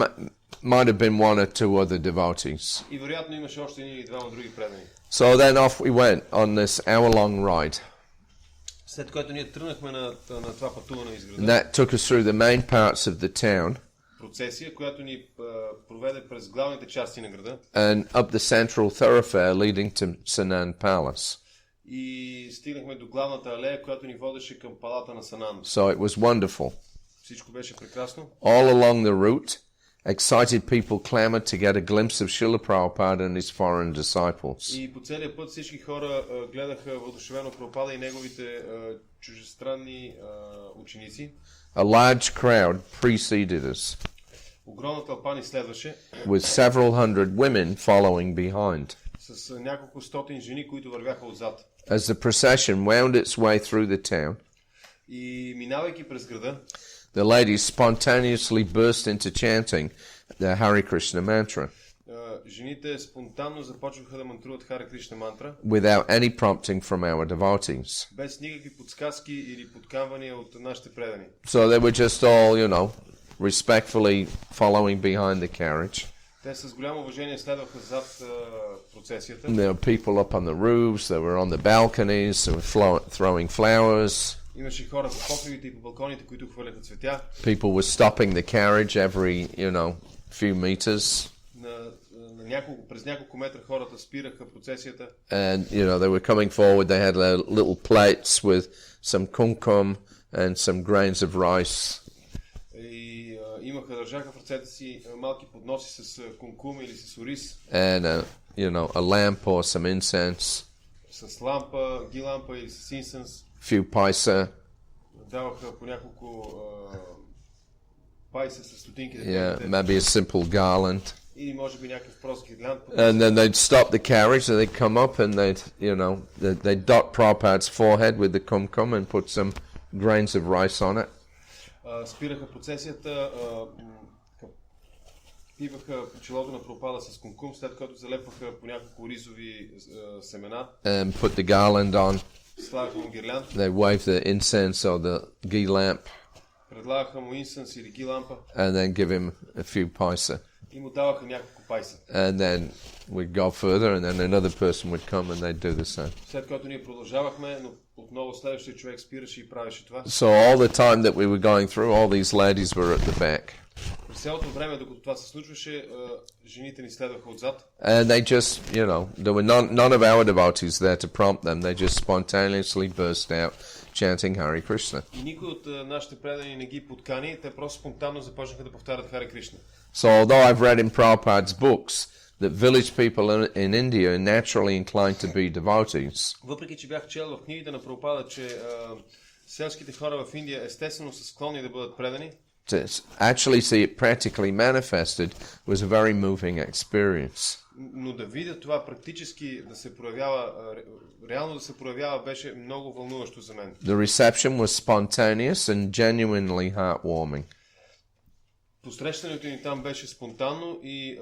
[SPEAKER 1] might have been one or two other devotees.
[SPEAKER 2] И вероятно имаше още един или двама други предани.
[SPEAKER 1] So then off we went on this hour-long ride.
[SPEAKER 2] След което ние тръгнахме на това пътуване из града.
[SPEAKER 1] And that took us through the main parts of the town.
[SPEAKER 2] Процесия, която ни проведе през главните части на града.
[SPEAKER 1] And up the central thoroughfare leading to Sanand Palace.
[SPEAKER 2] И стигнахме до главната алея, която ни водеше към палата на Сананд.
[SPEAKER 1] So it was wonderful.
[SPEAKER 2] Всичко беше прекрасно.
[SPEAKER 1] All along the route, excited people clamored to get a glimpse of Srila Prabhupada and his foreign disciples.
[SPEAKER 2] И по целия път всички хора гледаха въодушевено Прабхупада и неговите чужестранни ученици.
[SPEAKER 1] A large crowd preceded us,
[SPEAKER 2] Огромна тълпа ни следваше.
[SPEAKER 1] with several hundred women following behind.
[SPEAKER 2] С няколко стотин жени, които вървяха отзад.
[SPEAKER 1] As the procession wound its way through the town,
[SPEAKER 2] И минавайки през града,
[SPEAKER 1] the ladies spontaneously burst into chanting the Hare Krishna mantra
[SPEAKER 2] жените спонтанно започваха да мантруват Харе Кришна мантра,
[SPEAKER 1] without any prompting from our devotees.
[SPEAKER 2] без никакви подсказки или подканвания от нашите предани.
[SPEAKER 1] So they were just all, respectfully following behind the carriage.
[SPEAKER 2] Те с голямо уважение следваха зад процесията.
[SPEAKER 1] There were people up on the roofs, they were on the balconies, they were throwing flowers.
[SPEAKER 2] Имаше хора по покривите и по балконите, които хвърляха цветя.
[SPEAKER 1] People were stopping the carriage every, few meters.
[SPEAKER 2] През няколко метра хората спираха процесията.
[SPEAKER 1] And, they were coming forward, they had little plates with some kumkum and some grains of rice.
[SPEAKER 2] И държаха в ръцете си малки подноси с кумкум или с ориз.
[SPEAKER 1] And, a lamp or some incense.
[SPEAKER 2] С лампа, гилампа или с инсенс.
[SPEAKER 1] Few paisa.
[SPEAKER 2] Даваха по няколко пайса с стотинки.
[SPEAKER 1] Yeah, maybe a simple garland.
[SPEAKER 2] Или може би някакъв прост гирлянд.
[SPEAKER 1] And then they'd stop the carriage and they'd come up and they'd dot Prabhupada's forehead with the kumkum and put some grains of rice on it.
[SPEAKER 2] Спираха процесията, пиваха по челото на Прабхупада с кумкум, след като залепваха по няколко ризови семена.
[SPEAKER 1] And put the garland on.
[SPEAKER 2] Слагаха му гирлянд.
[SPEAKER 1] They waved the incense or the ghee lamp.
[SPEAKER 2] Предлагаха му инсенс или ги лампа.
[SPEAKER 1] And then give him a few paisa.
[SPEAKER 2] И му даваха няколко пайса.
[SPEAKER 1] And then we'd go further, and then another person would come and they'd do the same.
[SPEAKER 2] След като ние продължавахме, но отново следващия човек спираше и правеше това.
[SPEAKER 1] So all the time that we were going through, all these ladies were at the back.
[SPEAKER 2] През цялото време, докато това се случваше, жените ни следваха отзад.
[SPEAKER 1] And they just, there were none of our devotees there to prompt them. They just spontaneously burst out chanting Hare Krishna.
[SPEAKER 2] И никой от нашите предани не ги подкани, те просто спонтанно започнаха да повтарят Харе Кришна.
[SPEAKER 1] So although I've read in Prabhupada's books that village people in India are naturally inclined to be devotees,
[SPEAKER 2] въпреки че бях чел в книгите на Прабхупада, че селските хора в Индия естествено са склонни да бъдат предани,
[SPEAKER 1] to actually see it practically manifested was a very moving experience.
[SPEAKER 2] но да видя това практически да се проявява, реално да се проявява, беше много вълнуващо за мен.
[SPEAKER 1] The reception was spontaneous and genuinely heartwarming.
[SPEAKER 2] Посрещането ни там беше спонтанно и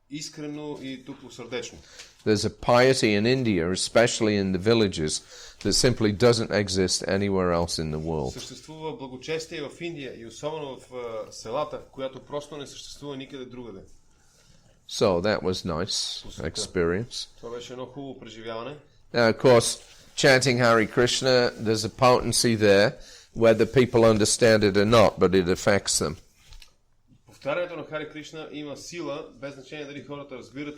[SPEAKER 2] искрено и топлосърдечно.
[SPEAKER 1] There's a piety in India, especially in the villages, that simply doesn't exist anywhere else in the world.
[SPEAKER 2] Съществува благочестие в Индия и особено в селата, която просто не съществува никъде другаде.
[SPEAKER 1] So that was nice experience.
[SPEAKER 2] Това беше едно хубаво преживяване.
[SPEAKER 1] Now, of course, chanting Hare Krishna, there's a potency there, whether people understand it or not, but it affects them.
[SPEAKER 2] Повтарянето на Харе Кришна има сила, без значение дали хората разбират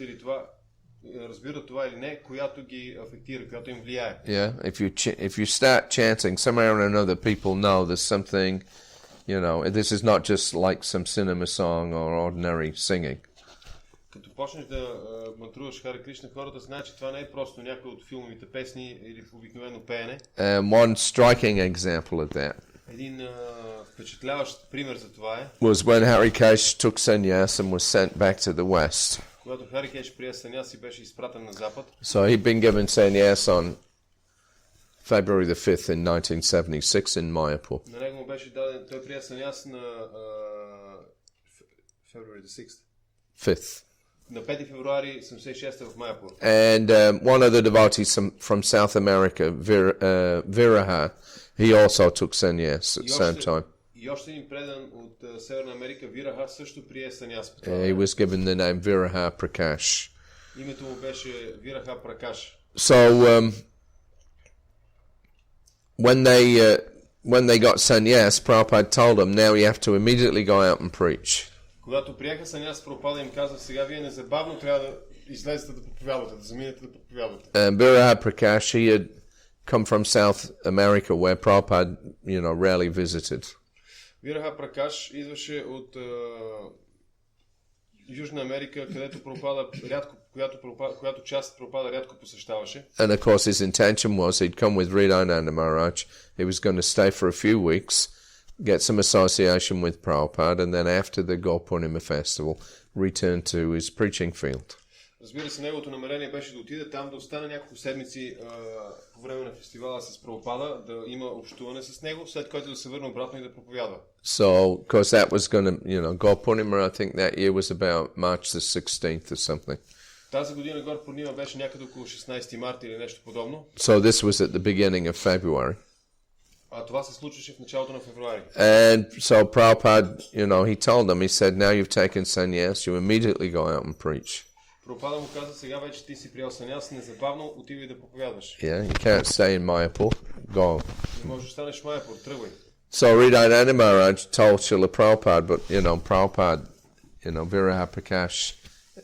[SPEAKER 2] това или не, която ги афектира, която им влияе.
[SPEAKER 1] Yeah, if you start chanting, somehow or another people know there's something, this is not just like some cinema song or ordinary singing.
[SPEAKER 2] Като почнеш да мантруваш Харе Кришна, хората знаят, че това не е просто някой от филмовите песни или обикновено пеене.
[SPEAKER 1] One striking example of that
[SPEAKER 2] един впечатляващ пример за това е
[SPEAKER 1] was when Harikesh took sannyas and was sent back to the west.
[SPEAKER 2] Когато Харикеш прие саняс и беше изпратен на запад.
[SPEAKER 1] So he'd been given sannyas on February the 5th in 1976 in Mayapur.
[SPEAKER 2] На него му беше даден, той прие саняс на February the 6th.
[SPEAKER 1] 5th.
[SPEAKER 2] На 5 февруари 76 в Майапур.
[SPEAKER 1] And one of the devotees from South America, Viraha, he also took sannyas at the same time.
[SPEAKER 2] И още един предан от Северна Америка, Вираха, също прие саняс.
[SPEAKER 1] He was given the name Viraha Prakash.
[SPEAKER 2] Името му беше Вираха Пракаш.
[SPEAKER 1] So when they got sannyas, Prabhupada told them, now you have to immediately go out and preach.
[SPEAKER 2] Когато приеха саняс, Прабхупада им каза, сега вие незабавно трябва да излезете да проповядвате, да заминете да проповядвате.
[SPEAKER 1] And Viraha Prakash, he had come from South America, where Prabhupada, rarely visited.
[SPEAKER 2] Вираха Пракаш идваше от Южна Америка, където Прабхупада рядко, която част Прабхупада рядко посещаваше.
[SPEAKER 1] And of course his intention was he'd come with Hridayananda Maharaj. He was going to stay for a few weeks, get some association with Prabhupada, and then after the Gopurnima festival, return to his preaching field.
[SPEAKER 2] Разбира се, неговото намерение беше да отиде там, да остане няколко седмици по време на фестивала с Прабхупада, да има общуване с него, след което да се върне обратно и да проповядва.
[SPEAKER 1] So, because that was going to, Gopurnima, I think that year was about March the 16th or something.
[SPEAKER 2] Тази година Гопурнима беше някъде около 16 марта или нещо подобно.
[SPEAKER 1] So this was at the beginning of February.
[SPEAKER 2] А това се случваше в началото на февруари.
[SPEAKER 1] And so Prabhupada, he told them, he said, now you've taken sannyas, you immediately go out and preach.
[SPEAKER 2] Прабхупада му каза, сега вече ти си приял саняс, незабавно отивай да проповядваш.
[SPEAKER 1] Yeah, you can't stay in Mayapur. Go.
[SPEAKER 2] Не можеш да станеш в Майапур, тръгвай.
[SPEAKER 1] So Hridayananda Maharaj told Srila Prabhupada, but Prabhupada, Viraha Prakash,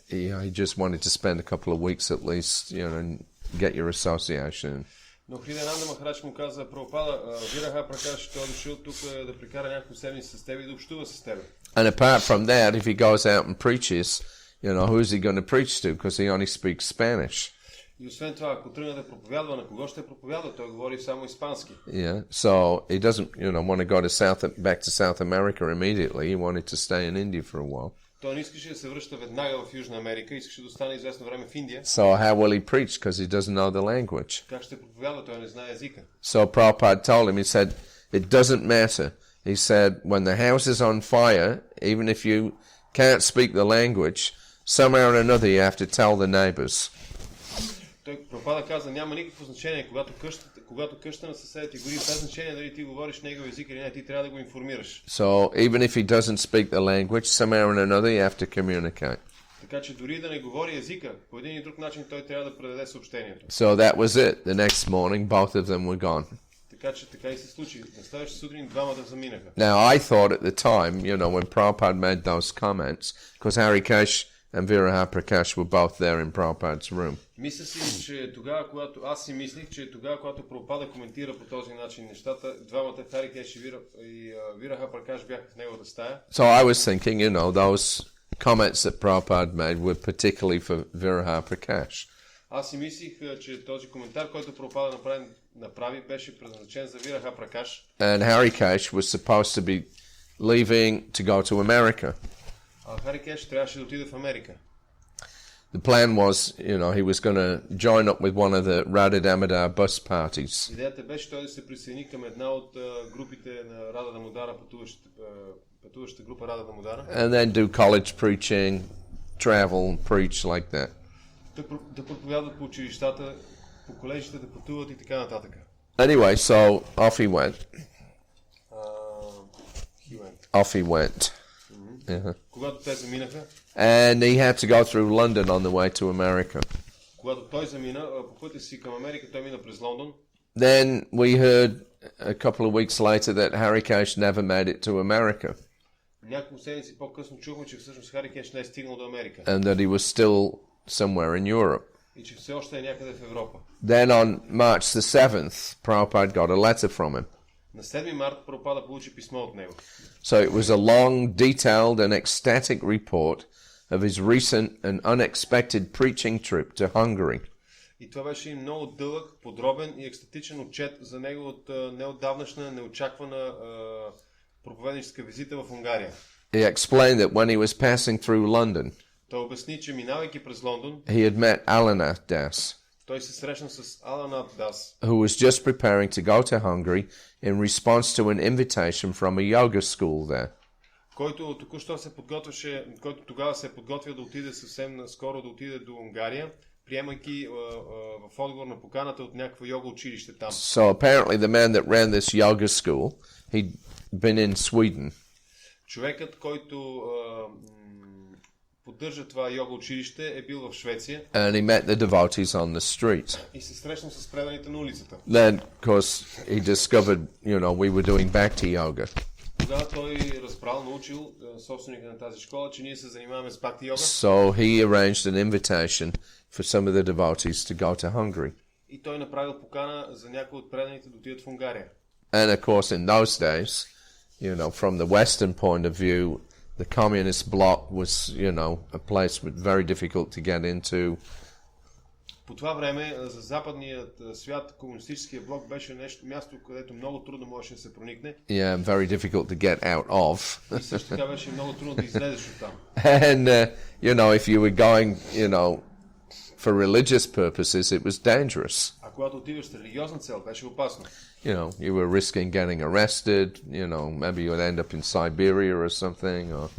[SPEAKER 1] he just wanted to spend a couple of weeks at least, and get your association.
[SPEAKER 2] Но Хридаянанда Махарадж му каза, Прабхупада, Вираха Пракаш, той е дошъл тук да прекара няколко седмици с теб и да общува с теб.
[SPEAKER 1] And apart from that, if he goes out and preaches, who's he going to preach to? Because he only speaks Spanish.
[SPEAKER 2] И освен това, ако тръгне да проповядва, на кого ще проповядва? Той говори само испански.
[SPEAKER 1] Yeah, so he doesn't, want to go back to South America immediately. He wanted to stay in India for a while.
[SPEAKER 2] Той не искаше да се връща веднага в Южна Америка, искаше да остане известно време в Индия.
[SPEAKER 1] So how will he preach? Because he doesn't know the language.
[SPEAKER 2] Как ще проповядва? Той не знае езика.
[SPEAKER 1] So Prabhupada told him, he said, it doesn't matter He said, when the house is on fire, even if you can't speak the language, somehow or another you have to tell the neighbors.
[SPEAKER 2] Той Прабхупада каза, няма никакво значение, когато къщата на съседа ти гори, без значение дали ти говориш негов език или не, ти трябва да го информираш.
[SPEAKER 1] So even if he doesn't speak the language, somehow or another you have to communicate.
[SPEAKER 2] Така че дори да не говори езика, по един и друг начин той трябва да предаде съобщението.
[SPEAKER 1] So that was it. The next morning, both of them were gone.
[SPEAKER 2] Така че така и се случи. На следващата сутрин двамата заминаха.
[SPEAKER 1] Now I thought at the time, when Prabhupada made those comments, because Harikesh and Viraha Prakash were both there in Prabhupada's room.
[SPEAKER 2] Мисля си, че тогава, когато Прабхупада коментира по този начин нещата, двамата Харикеш и Вираха Пракаш бяха в неговата стая.
[SPEAKER 1] So I was thinking, those comments that Prabhupada made were particularly for Viraha Prakash.
[SPEAKER 2] Аз си мислих, че този коментар, който Прабхупада направи, беше предназначен за Вираха Пракаш.
[SPEAKER 1] And Harikesh was supposed to be leaving to go to America.
[SPEAKER 2] А Харикеш трябваше да отиде в Америка.
[SPEAKER 1] The plan was, he was going to join up with one of the Radha Damodar bus parties.
[SPEAKER 2] Идеята беше той да се присъедини към една от групите на Рада Дамодара, пътуващата група Рада Дамодара.
[SPEAKER 1] And then do college preaching, travel, preach like that.
[SPEAKER 2] Да проповядват по училищата, по колежите, да пътуват и така нататък.
[SPEAKER 1] Anyway, so off he went. Off he went.
[SPEAKER 2] Mm-hmm. Когато те заминаха.
[SPEAKER 1] And he had to go through London on the way to America.
[SPEAKER 2] Когато той замина, по пътя си към Америка, той мина през Лондон.
[SPEAKER 1] Then we heard a couple of weeks later that Harikesh never made it to America.
[SPEAKER 2] Няколко седмици по-късно чухме, че всъщност Харикеш не е стигнал до Америка.
[SPEAKER 1] And that he was still somewhere in Europe.
[SPEAKER 2] И че все още е някъде в Европа.
[SPEAKER 1] Then on March the 7th, Prabhupada got a letter from him.
[SPEAKER 2] На 7 март Прабхупада получи писмо от него.
[SPEAKER 1] So it was a long, detailed and ecstatic report of his recent and unexpected preaching trip to Hungary.
[SPEAKER 2] И това беше много дълъг, подробен и екстатичен отчет за неговата неотдавнашна, неочаквана проповедническа визита в Унгария.
[SPEAKER 1] He explained that when he was passing through London,
[SPEAKER 2] той обясни, че минавайки през Лондон,
[SPEAKER 1] he had met Alanath Das,
[SPEAKER 2] той се срещна с Аланат Дас,
[SPEAKER 1] who was just preparing to go to Hungary in response to an invitation from a yoga school there.
[SPEAKER 2] Който току-що който тогава се подготвя да отиде съвсем скоро да отиде до Унгария, приемайки в отговор на поканата от някакво йога училище там.
[SPEAKER 1] So apparently the man that ran this yoga school, he'd been in Sweden.
[SPEAKER 2] Човекът, който поддържа това йога училище, е бил в Швеция.
[SPEAKER 1] And he met the devotees on the street.
[SPEAKER 2] И се срещна с преданите на улицата.
[SPEAKER 1] Then, of course, he discovered, we were doing bhakti yoga.
[SPEAKER 2] Тогава той разбрал, научил собственика на тази школа, че ние се занимаваме с бхакти йога.
[SPEAKER 1] So he arranged an invitation for some of the devotees to go to Hungary.
[SPEAKER 2] И той направил покана за някои от преданите да отидат в Унгария.
[SPEAKER 1] And of course, in those days, from the Western point of view, the communist bloc was, a place very difficult to get into.
[SPEAKER 2] По това време за западният свят комунистическия блок беше място, където много трудно можеше да се проникне.
[SPEAKER 1] Yeah, very difficult to get out of.
[SPEAKER 2] И също така беше много трудно да излезеш оттам.
[SPEAKER 1] And if you were going, for religious purposes, it was dangerous.
[SPEAKER 2] А когато отиваш с религиозна цел, беше опасно.
[SPEAKER 1] You were risking getting arrested. Maybe you would end up in Siberia or something, or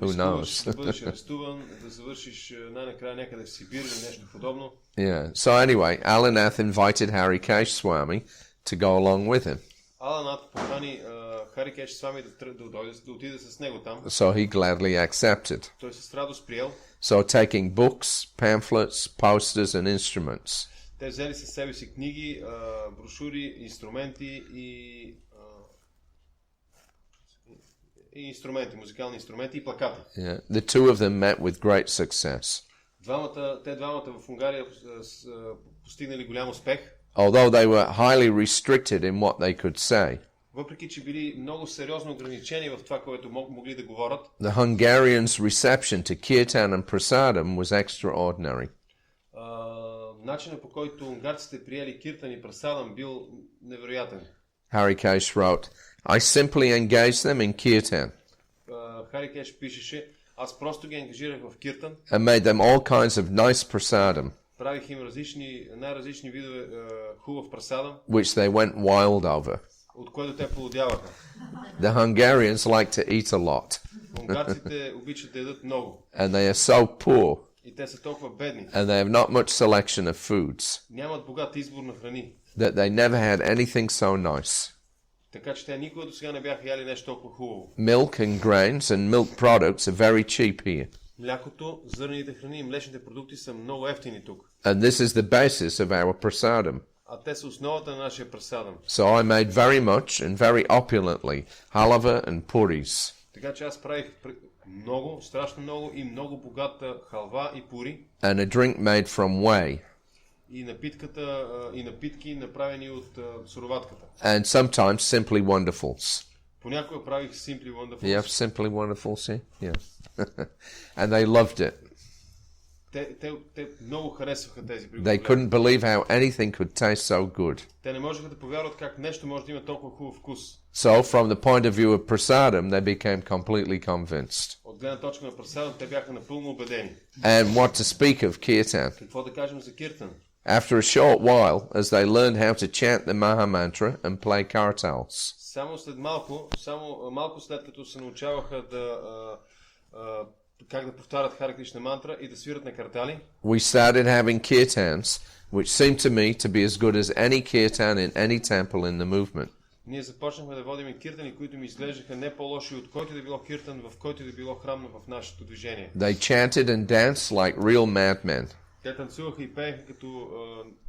[SPEAKER 1] who knows.
[SPEAKER 2] Да бъдеш арестуван, да завършиш най-накрая някъде в Сибир или нещо подобно.
[SPEAKER 1] Yeah. So anyway, Alanath invited Harikesh Swami to go along with him.
[SPEAKER 2] Аланат покани Харикеш Свами да отиде с него там.
[SPEAKER 1] So he gladly accepted.
[SPEAKER 2] Той с радост приел.
[SPEAKER 1] So taking books, pamphlets, posters and instruments.
[SPEAKER 2] Те взели със себе си книги, брошури, инструменти и инструменти, музикални инструменти и плакати.
[SPEAKER 1] Yeah. The two of them met with great success.
[SPEAKER 2] Те двамата в Унгария постигнали голям успех.
[SPEAKER 1] Although they were highly restricted in what they could say.
[SPEAKER 2] Въпреки че били много сериозно ограничени в това, което могли да говорят.
[SPEAKER 1] The Hungarians' reception to Kirtan and Prasadam was extraordinary.
[SPEAKER 2] Начинът по който унгарците приели Киртан и Прасадам бил невероятен.
[SPEAKER 1] Harikesh wrote, I simply engaged them in Kirtan.
[SPEAKER 2] Харикеш пишеше, аз просто ги ангажирах в Киртан.
[SPEAKER 1] And made them all kinds of nice prasadam.
[SPEAKER 2] Правих им най-различни видове хубав прасадам.
[SPEAKER 1] Which they went wild over.
[SPEAKER 2] от което те полудяваха.
[SPEAKER 1] The Hungarians like to eat a lot.
[SPEAKER 2] Унгарците обичат да ядат много.
[SPEAKER 1] And they are so poor.
[SPEAKER 2] И те са толкова бедни.
[SPEAKER 1] And they have not much selection of foods.
[SPEAKER 2] Нямат богат избор на храни.
[SPEAKER 1] That they never had anything so nice.
[SPEAKER 2] Така че те никога до сега не бяха яли нещо толкова хубаво.
[SPEAKER 1] Milk and grains and milk products are very cheap here.
[SPEAKER 2] Млякото, зърнените храни и млечните продукти са много евтини тук.
[SPEAKER 1] And this is the basis of our prasadam.
[SPEAKER 2] А те са основата на нашия прасадам.
[SPEAKER 1] So I made very much and very opulently halava and puris.
[SPEAKER 2] Така че аз правих много, страшно много и много богата халва и пури.
[SPEAKER 1] And a drink made from whey.
[SPEAKER 2] И напитки направени от суроватката.
[SPEAKER 1] And sometimes simply wonderfuls.
[SPEAKER 2] Понякога правих Simply Wonderful.
[SPEAKER 1] You have simply wonderfuls here? Yeah. And they loved it.
[SPEAKER 2] Те много харесваха тези
[SPEAKER 1] They
[SPEAKER 2] приготовления.
[SPEAKER 1] couldn't believe how anything could taste so good.
[SPEAKER 2] Те не можеха да повярват как нещо може да има толкова хубав вкус.
[SPEAKER 1] So from the point of view of prasadam, they became completely convinced.
[SPEAKER 2] От гледна точка на прасадам, те бяха напълно убедени.
[SPEAKER 1] And what to speak of Kirtan.
[SPEAKER 2] Какво да кажем за Киртан?
[SPEAKER 1] After a short while, as they learned how to chant the Maha Mantra and play kartals,
[SPEAKER 2] Само малко след като се научаваха как да повтарят Хари Кришна мантра и да свират на картали,
[SPEAKER 1] we started having kirtans, which seemed to me to be as good as any kirtan in any temple in the movement.
[SPEAKER 2] ние започнахме да водим киртани, които ми изглеждаха не по-лоши от който да било киртан, в който да било храм в нашето движение.
[SPEAKER 1] They chanted and danced like real madmen.
[SPEAKER 2] Те танцуваха и пееха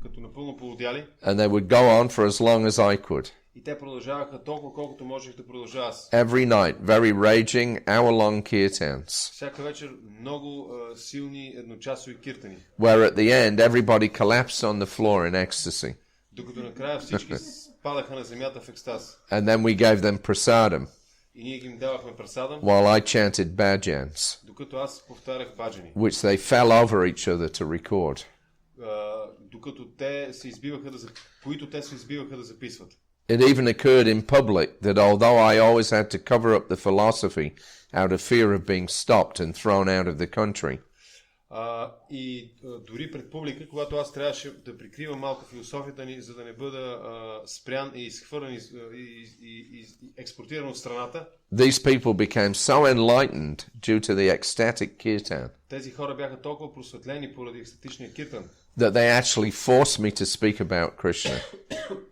[SPEAKER 2] като напълно полудяли.
[SPEAKER 1] And they would go on for as long as I could.
[SPEAKER 2] И те продължаваха толкова, колкото можех да продължа аз.
[SPEAKER 1] Every night, very raging, hour-long kirtans,
[SPEAKER 2] Всяка вечер много силни едночасови киртани.
[SPEAKER 1] where at the end everybody collapsed on the floor in ecstasy.
[SPEAKER 2] Докато накрая всички падаха на земята в екстаз.
[SPEAKER 1] And then we gave them prasadam,
[SPEAKER 2] И ние ги им давахме прасадам,
[SPEAKER 1] while I chanted bhajans,
[SPEAKER 2] докато аз повтарях баджани.
[SPEAKER 1] which they fell over each other to record.
[SPEAKER 2] Докато те се избиваха които те се избиваха да записват.
[SPEAKER 1] It even occurred in public that although I always had to cover up the philosophy out of fear of being stopped and thrown out of the country,
[SPEAKER 2] И дори пред публика, когато аз трябваше да прикривам малко философията ни, за да не бъда спрян и изхвърлен и експортиран от страната,
[SPEAKER 1] these people became so enlightened due to the ecstatic kirtan
[SPEAKER 2] тези хора бяха толкова просветлени поради екстатичния киртан,
[SPEAKER 1] that they actually forced me to speak about Krishna,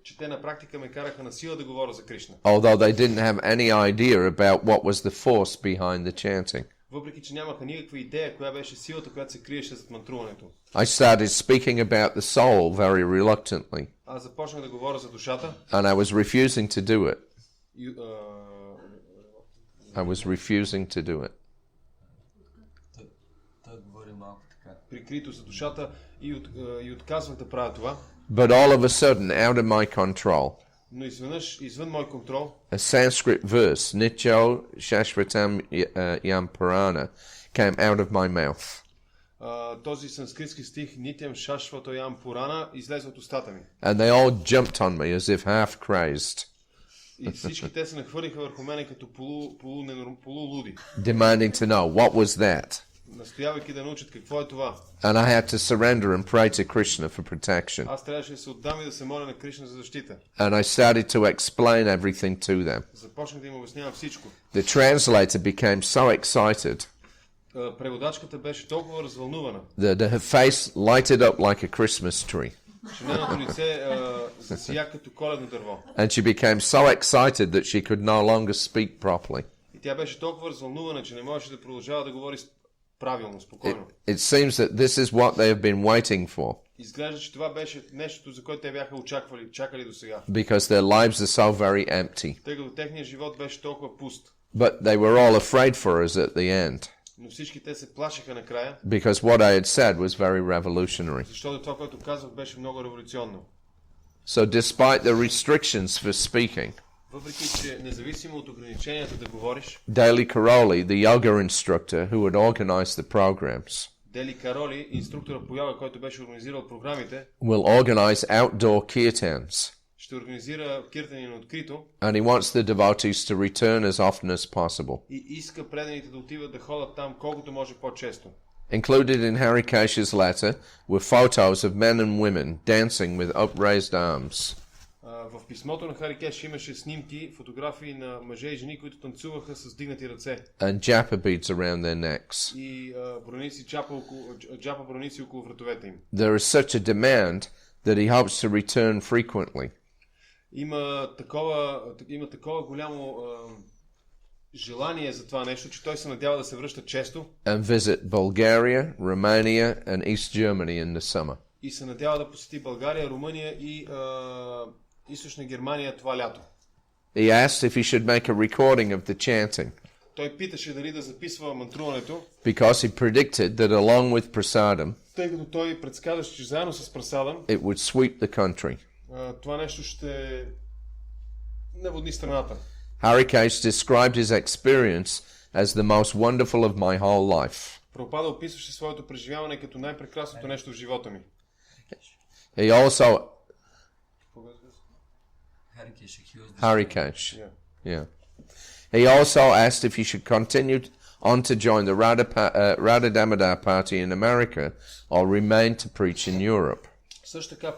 [SPEAKER 2] че те на практика ме караха на сила да говоря за Кришна.
[SPEAKER 1] although they didn't have any idea about what was the force behind the chanting.
[SPEAKER 2] Въпреки че нямаха никаква идея коя беше силата, която се криеше зад мантруването.
[SPEAKER 1] I started speaking about the soul very reluctantly,
[SPEAKER 2] Аз започнах да говоря за душата.
[SPEAKER 1] and I was refusing to do it. I was refusing to do it.
[SPEAKER 2] Прикрито за душата и отказвах да правя това.
[SPEAKER 1] But all of a sudden, out of my control,
[SPEAKER 2] Но изведнъж, извън мой контрол,
[SPEAKER 1] a Sanskrit verse, Nityo Shashvatam Yam Purana, came out of my mouth.
[SPEAKER 2] Този санскритски стих Нитям Шашвато Ям Пурана излезе от устата ми.
[SPEAKER 1] And they all jumped on me as if half crazed,
[SPEAKER 2] И всички те се нахвърлиха върху мене като полулуди,
[SPEAKER 1] demanding to know what was that.
[SPEAKER 2] настоявайки да научат какво е това.
[SPEAKER 1] And I had to surrender and pray to Krishna for protection.
[SPEAKER 2] Аз трябваше да се отдам и да се моля на Кришна за защита.
[SPEAKER 1] And I started to explain everything to them.
[SPEAKER 2] Започнах да им обяснявам всичко.
[SPEAKER 1] The translator became so excited
[SPEAKER 2] Преводачката беше толкова развълнувана,
[SPEAKER 1] that her face lighted up like a Christmas tree.
[SPEAKER 2] че нейното лице засия като коледно дърво.
[SPEAKER 1] And she became so excited that she could no longer speak properly.
[SPEAKER 2] И тя беше толкова развълнувана, че не можеше да продължава да говори правилно, спокойно.
[SPEAKER 1] It seems that this is what they have been waiting for,
[SPEAKER 2] Изглежда, че това беше нещо, за което те бяха чакали до сега.
[SPEAKER 1] because their lives are so very empty.
[SPEAKER 2] Тъй като техният живот беше толкова пуст.
[SPEAKER 1] But they were all afraid for us at the end,
[SPEAKER 2] Но всички те се плашеха накрая,
[SPEAKER 1] because what I had said was very revolutionary.
[SPEAKER 2] защото това, което казах, беше много революционно.
[SPEAKER 1] So despite the restrictions for speaking,
[SPEAKER 2] Въпреки, че независимо от ограниченията да говориш,
[SPEAKER 1] Daily Karoli, the yoga instructor who had organized the programs,
[SPEAKER 2] Дели Кароли, инструктора по йога, който беше организирал програмите,
[SPEAKER 1] will organize outdoor kirtans,
[SPEAKER 2] ще организира киртани на открито
[SPEAKER 1] and he wants the devotees to return as often as possible.
[SPEAKER 2] и иска преданите да отиват да ходят там колкото може по-често.
[SPEAKER 1] Included in Harikesha's letter were photos of men and women dancing with upraised arms.
[SPEAKER 2] в писмото на Хари Кеш имаше снимки, фотографии на мъже и жени, които танцуваха с дигнати ръце.
[SPEAKER 1] And japa beads around their necks.
[SPEAKER 2] И джапа броници около вратовете им.
[SPEAKER 1] There is such a demand that he hopes to return frequently.
[SPEAKER 2] Има такова голямо желание за това нещо, че той се надява да се връща често.
[SPEAKER 1] And visit Bulgaria, Romania, and East Germany in the summer.
[SPEAKER 2] И се надява да посети България, Румъния и Източна Германия това лято.
[SPEAKER 1] He asked if he should make a recording of the chanting.
[SPEAKER 2] Той питаше дали да записва мантруването.
[SPEAKER 1] Because he predicted that along with prasadam,
[SPEAKER 2] Тъй като той предсказваше, че заедно с прасадам,
[SPEAKER 1] it would sweep the country.
[SPEAKER 2] Това нещо ще наводни страната.
[SPEAKER 1] Hari Kesh described his experience as the most wonderful of my whole life.
[SPEAKER 2] Прабхупада описваше своето преживяване като най-прекрасното нещо в живота ми.
[SPEAKER 1] He also Hari Kesh. Yeah. He also asked if he should continue on to join the Radha Damodar party in America or remain to preach in Europe.
[SPEAKER 2] Също така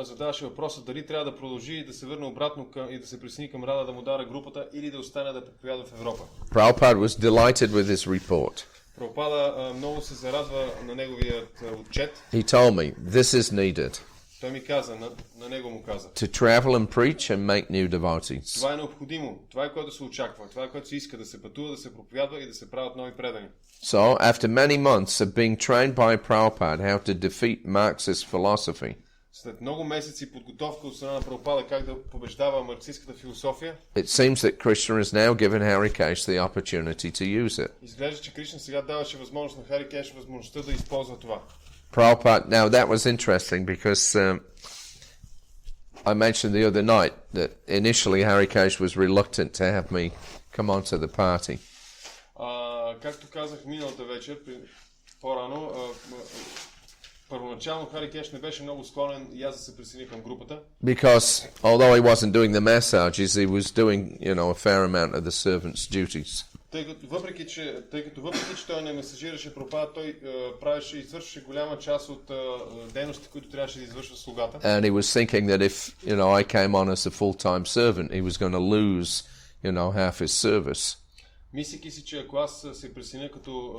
[SPEAKER 2] задаваше въпроса дали трябва да продължи и да се върне обратно и да се присъедини към Рада Дамодара групата или да остане да проповядва в Европа.
[SPEAKER 1] Prabhupada was delighted with his report.
[SPEAKER 2] Прабхупада много се зарадва на неговият отчет.
[SPEAKER 1] He told me, this is needed.
[SPEAKER 2] Той ми каза, на него му каза.
[SPEAKER 1] To travel and preach and make new devotees.
[SPEAKER 2] Това е необходимо. Това е което се очаква. Това е което се иска да се пътува, да се проповядва и да се правят нови предани.
[SPEAKER 1] So, after many months of being trained by Prabhupada how to defeat Marxist philosophy,
[SPEAKER 2] след много месеци подготовка от страна на Прабхупада как да побеждава марксистската философия,
[SPEAKER 1] it seems that Krishna has now given Hari Kesh the opportunity to use it.
[SPEAKER 2] Изглежда, че Кришна сега даваше възможност на Хари Кеш възможността да използва това.
[SPEAKER 1] Prabhupada, now that was interesting because I mentioned the other night that initially Hari Kesh was reluctant to have me come onto the party.
[SPEAKER 2] Както казах миналата вечер, по-рано, първоначално Хари Кеш не беше много склонен и аз да се присъединя към групата. Because
[SPEAKER 1] although he wasn't doing the massages, he was doing, a fair amount of the servant's duties.
[SPEAKER 2] Тъй като въпреки че той не масажираше Прабхупада, той правеше и извършваше голяма част от дейностите, които трябваше да извършва слугата.
[SPEAKER 1] And he was thinking that if, I came on as a full-time servant, he was going to lose, half his service.
[SPEAKER 2] Мислейки си, че ако аз се присъединя като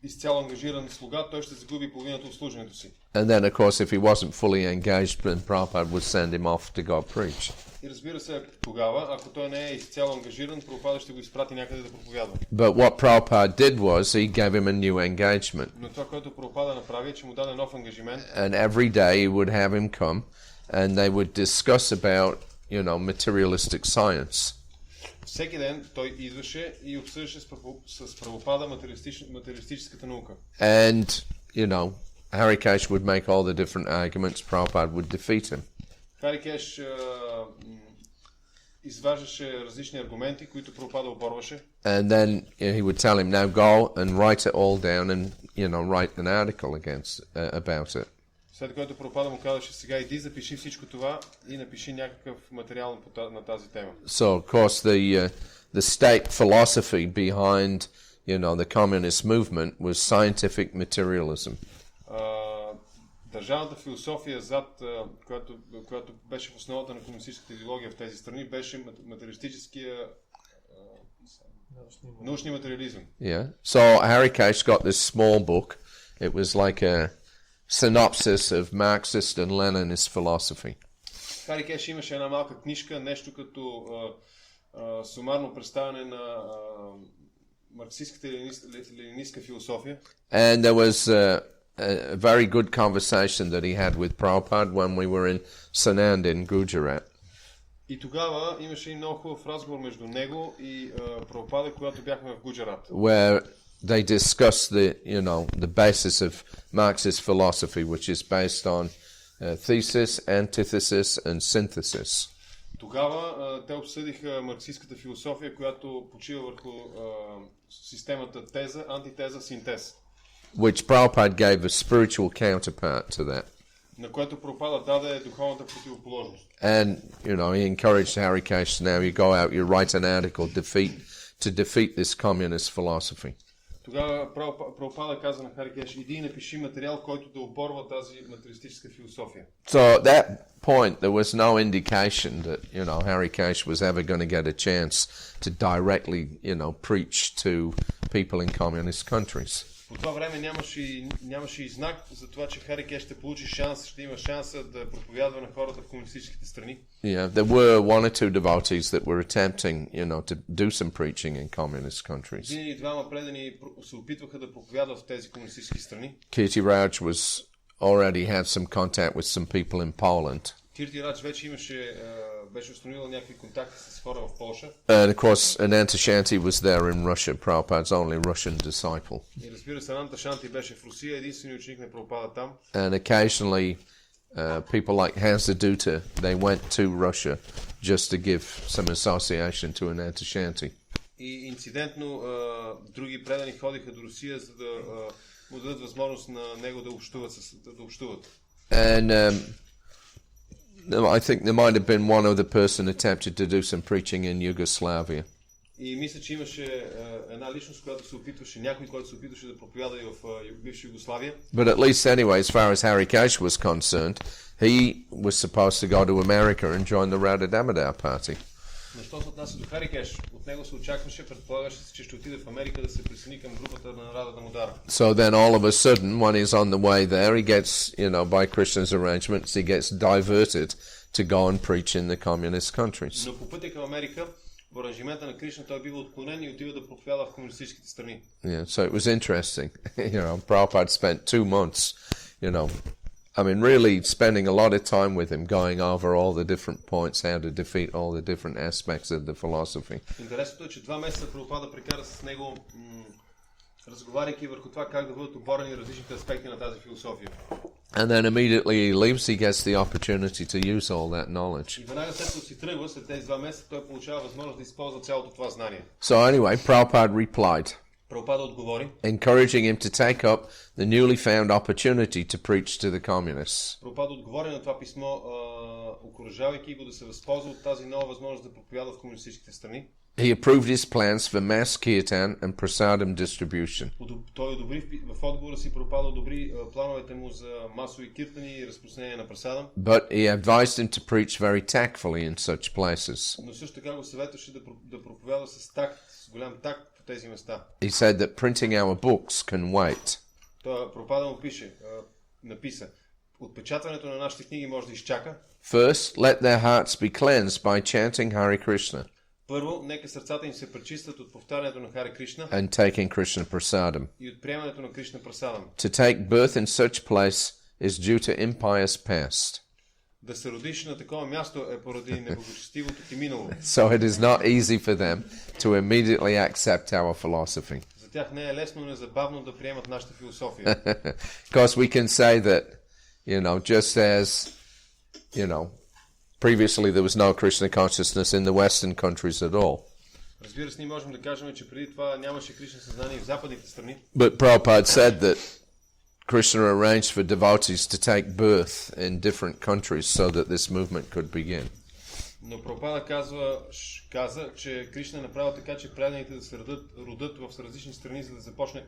[SPEAKER 2] изцяло ангажиран слуга, той ще загуби половината от служенето си.
[SPEAKER 1] And then, of course, if he wasn't fully engaged, then Prabhupada would send him off to go preach.
[SPEAKER 2] И разбира се, тогава, ако той не е изцяло ангажиран, Прабхупада ще го изпрати някъде да проповядва.
[SPEAKER 1] But what Prabhupada did was he gave him a new engagement.
[SPEAKER 2] Но това, което Прабхупада направи, е, че му даде нов ангажимент.
[SPEAKER 1] And every day he would have him come and they would discuss about, materialistic science.
[SPEAKER 2] Всеки ден той идваше и обсъждаше с Прабхупада материалистическата наука.
[SPEAKER 1] And, Hari Kesh would make all the different arguments, Prabhupada would defeat him.
[SPEAKER 2] Хари Кеш изваждаше различни аргументи, които Прабхупада оборваше.
[SPEAKER 1] And then he would tell him, now go and write it all down and, write an article about it.
[SPEAKER 2] След което Прабхупада му казваше, сега иди, запиши всичко това и напиши някакъв материал на тази тема.
[SPEAKER 1] So, of course, the state philosophy behind, the communist movement was scientific materialism.
[SPEAKER 2] Държавната философия зад, която беше в основата на комунистическата идеология в тези страни, беше материалистическия научния материализъм.
[SPEAKER 1] Yeah. So Hari Kesh got this small book. It was like a synopsis of Marxist and Leninist philosophy.
[SPEAKER 2] Хари Кеш имаше една малка книжка, нещо като сумарно представяне на марксистската и ленинистка философия. And
[SPEAKER 1] there was a very good conversation that he had with Prabhupada when we were in Sanand in Gujarat.
[SPEAKER 2] И тогава имаше и много хубав разговор между него и Прабхупада, когато бяхме в Гуджарат.
[SPEAKER 1] Where they discussed the basis of Marxist philosophy, which is based on thesis, antithesis and synthesis.
[SPEAKER 2] Тогава те обсъдиха марксистската философия, която почива върху системата теза, антитеза, синтез.
[SPEAKER 1] Which Prabhupada gave a spiritual counterpart to that.
[SPEAKER 2] На което Прабхупада даде духовната противоположност.
[SPEAKER 1] And, he encouraged Hari Kesh, now you go out, you write an article to defeat this communist philosophy.
[SPEAKER 2] Тогава Прабхупада каза на Хари Кеш: иди и напиши материал, който да оборва тази материалистическа философия.
[SPEAKER 1] So at that point there was no indication that, Hari Kesh was ever going to get a chance to directly, preach to people in communist countries.
[SPEAKER 2] По това време нямаше и знак за това, че Хари Кеш ще получи шанс, ще има шанса да проповядва на хората в комунистическите страни.
[SPEAKER 1] Yeah, there were one or two devotees that were attempting, to do some preaching in communist countries.
[SPEAKER 2] Един или двама предани се опитваха да проповядват в тези комунистически страни.
[SPEAKER 1] Kirtiraj was already had some contact with some people in Poland.
[SPEAKER 2] Киртирадж вече беше установил някакви контакти с хора в Полша.
[SPEAKER 1] And of course, Ananta Shanti was there in Russia, Prabhupada's only Russian disciple.
[SPEAKER 2] И разбира се, Ананта Шанти беше в Русия, единственият ученик на Прабхупада там.
[SPEAKER 1] And occasionally, people like Hansadutta, they went to Russia just to give some association to Ananta Shanti.
[SPEAKER 2] И инцидентно други предани ходиха до Русия, за да му дадат възможност на него да общуват.
[SPEAKER 1] And I think there might have been one other person attempted to do some preaching in Yugoslavia.
[SPEAKER 2] И мисля, че имаше една личност, която се опитваше, някой, който се опитваше да проповяда и в бивша Югославия.
[SPEAKER 1] But at least anyway, as far as Hari Kesh was concerned, he was supposed to go to America and join the Radha Damodar party.
[SPEAKER 2] Но що се отнася до Хари Кеш, от него се очакваше, предполагаше се, че ще отиде в Америка да се присъедини към групата на Рада Дамодара.
[SPEAKER 1] So then all of a sudden, when he's on the way there, he gets, by Krishna's arrangements, he gets diverted to go and preach in the communist countries.
[SPEAKER 2] Но по пътя към Америка, по аранжимента на Кришна, той бива отклонен и отива да проповяда в комунистическите страни.
[SPEAKER 1] Yeah, so it was interesting. Prabhupada spent 2 months, really spending a lot of time with him, going over all the different points, how to defeat all the different aspects of the philosophy.
[SPEAKER 2] Интересното е, че 2 месеца Прабхупада прекара с него, разговаряйки върху това как да бъдат оборени различните аспекти на тази философия.
[SPEAKER 1] And then immediately he leaves, he gets the opportunity to use all that knowledge.
[SPEAKER 2] И веднага след като си тръгва, след тези 2 месеца, той получава възможност да използва цялото това знание.
[SPEAKER 1] So anyway, Prabhupada replied,
[SPEAKER 2] Прабхупада отговори,
[SPEAKER 1] encouraging him to take up the newly found opportunity to preach to the communists.
[SPEAKER 2] Прабхупада отговори на това писмо, окуражавайки го да се възползва от тази нова възможност да проповяда в комунистическите страни.
[SPEAKER 1] He approved his plans for mass kirtan and prasadam distribution.
[SPEAKER 2] Той одобри в отговора си, Прабхупада одобри плановете му за масови киртани и разпространение на прасадам.
[SPEAKER 1] But he advised him to preach very tactfully in such places.
[SPEAKER 2] Но също така го съветваше да проповяда с такт, с голям такт по тези места.
[SPEAKER 1] He said that printing our books can wait.
[SPEAKER 2] Той Прабхупада му написа: отпечатването на нашите книги може да изчака.
[SPEAKER 1] First, let their hearts be cleansed by chanting Hare Krishna.
[SPEAKER 2] Първо, нека сърцата им се пречистят от повтарянето на Хари Кришна
[SPEAKER 1] and taking Krishna prasadam.
[SPEAKER 2] И от приемането на Кришна прасадам.
[SPEAKER 1] To take birth in such place is due to impious past.
[SPEAKER 2] Да се родиш на такова място е поради неблагочестивото ти минало.
[SPEAKER 1] So it is not easy for them to immediately accept our philosophy.
[SPEAKER 2] За тях не е лесно, незабавно да приемат нашата философия.
[SPEAKER 1] Because we can say that, just as, previously there was no Krishna consciousness in the Western countries at all.
[SPEAKER 2] Разбира се, ние можем да кажем, че преди това нямаше Кришна съзнание в западните страни.
[SPEAKER 1] But Prabhupada said that Krishna arranged for devotees to take birth in different countries so that this movement could begin.
[SPEAKER 2] Но Прабхупада каза, че Кришна направил така, че преданите да се родят в различни страни, за да започне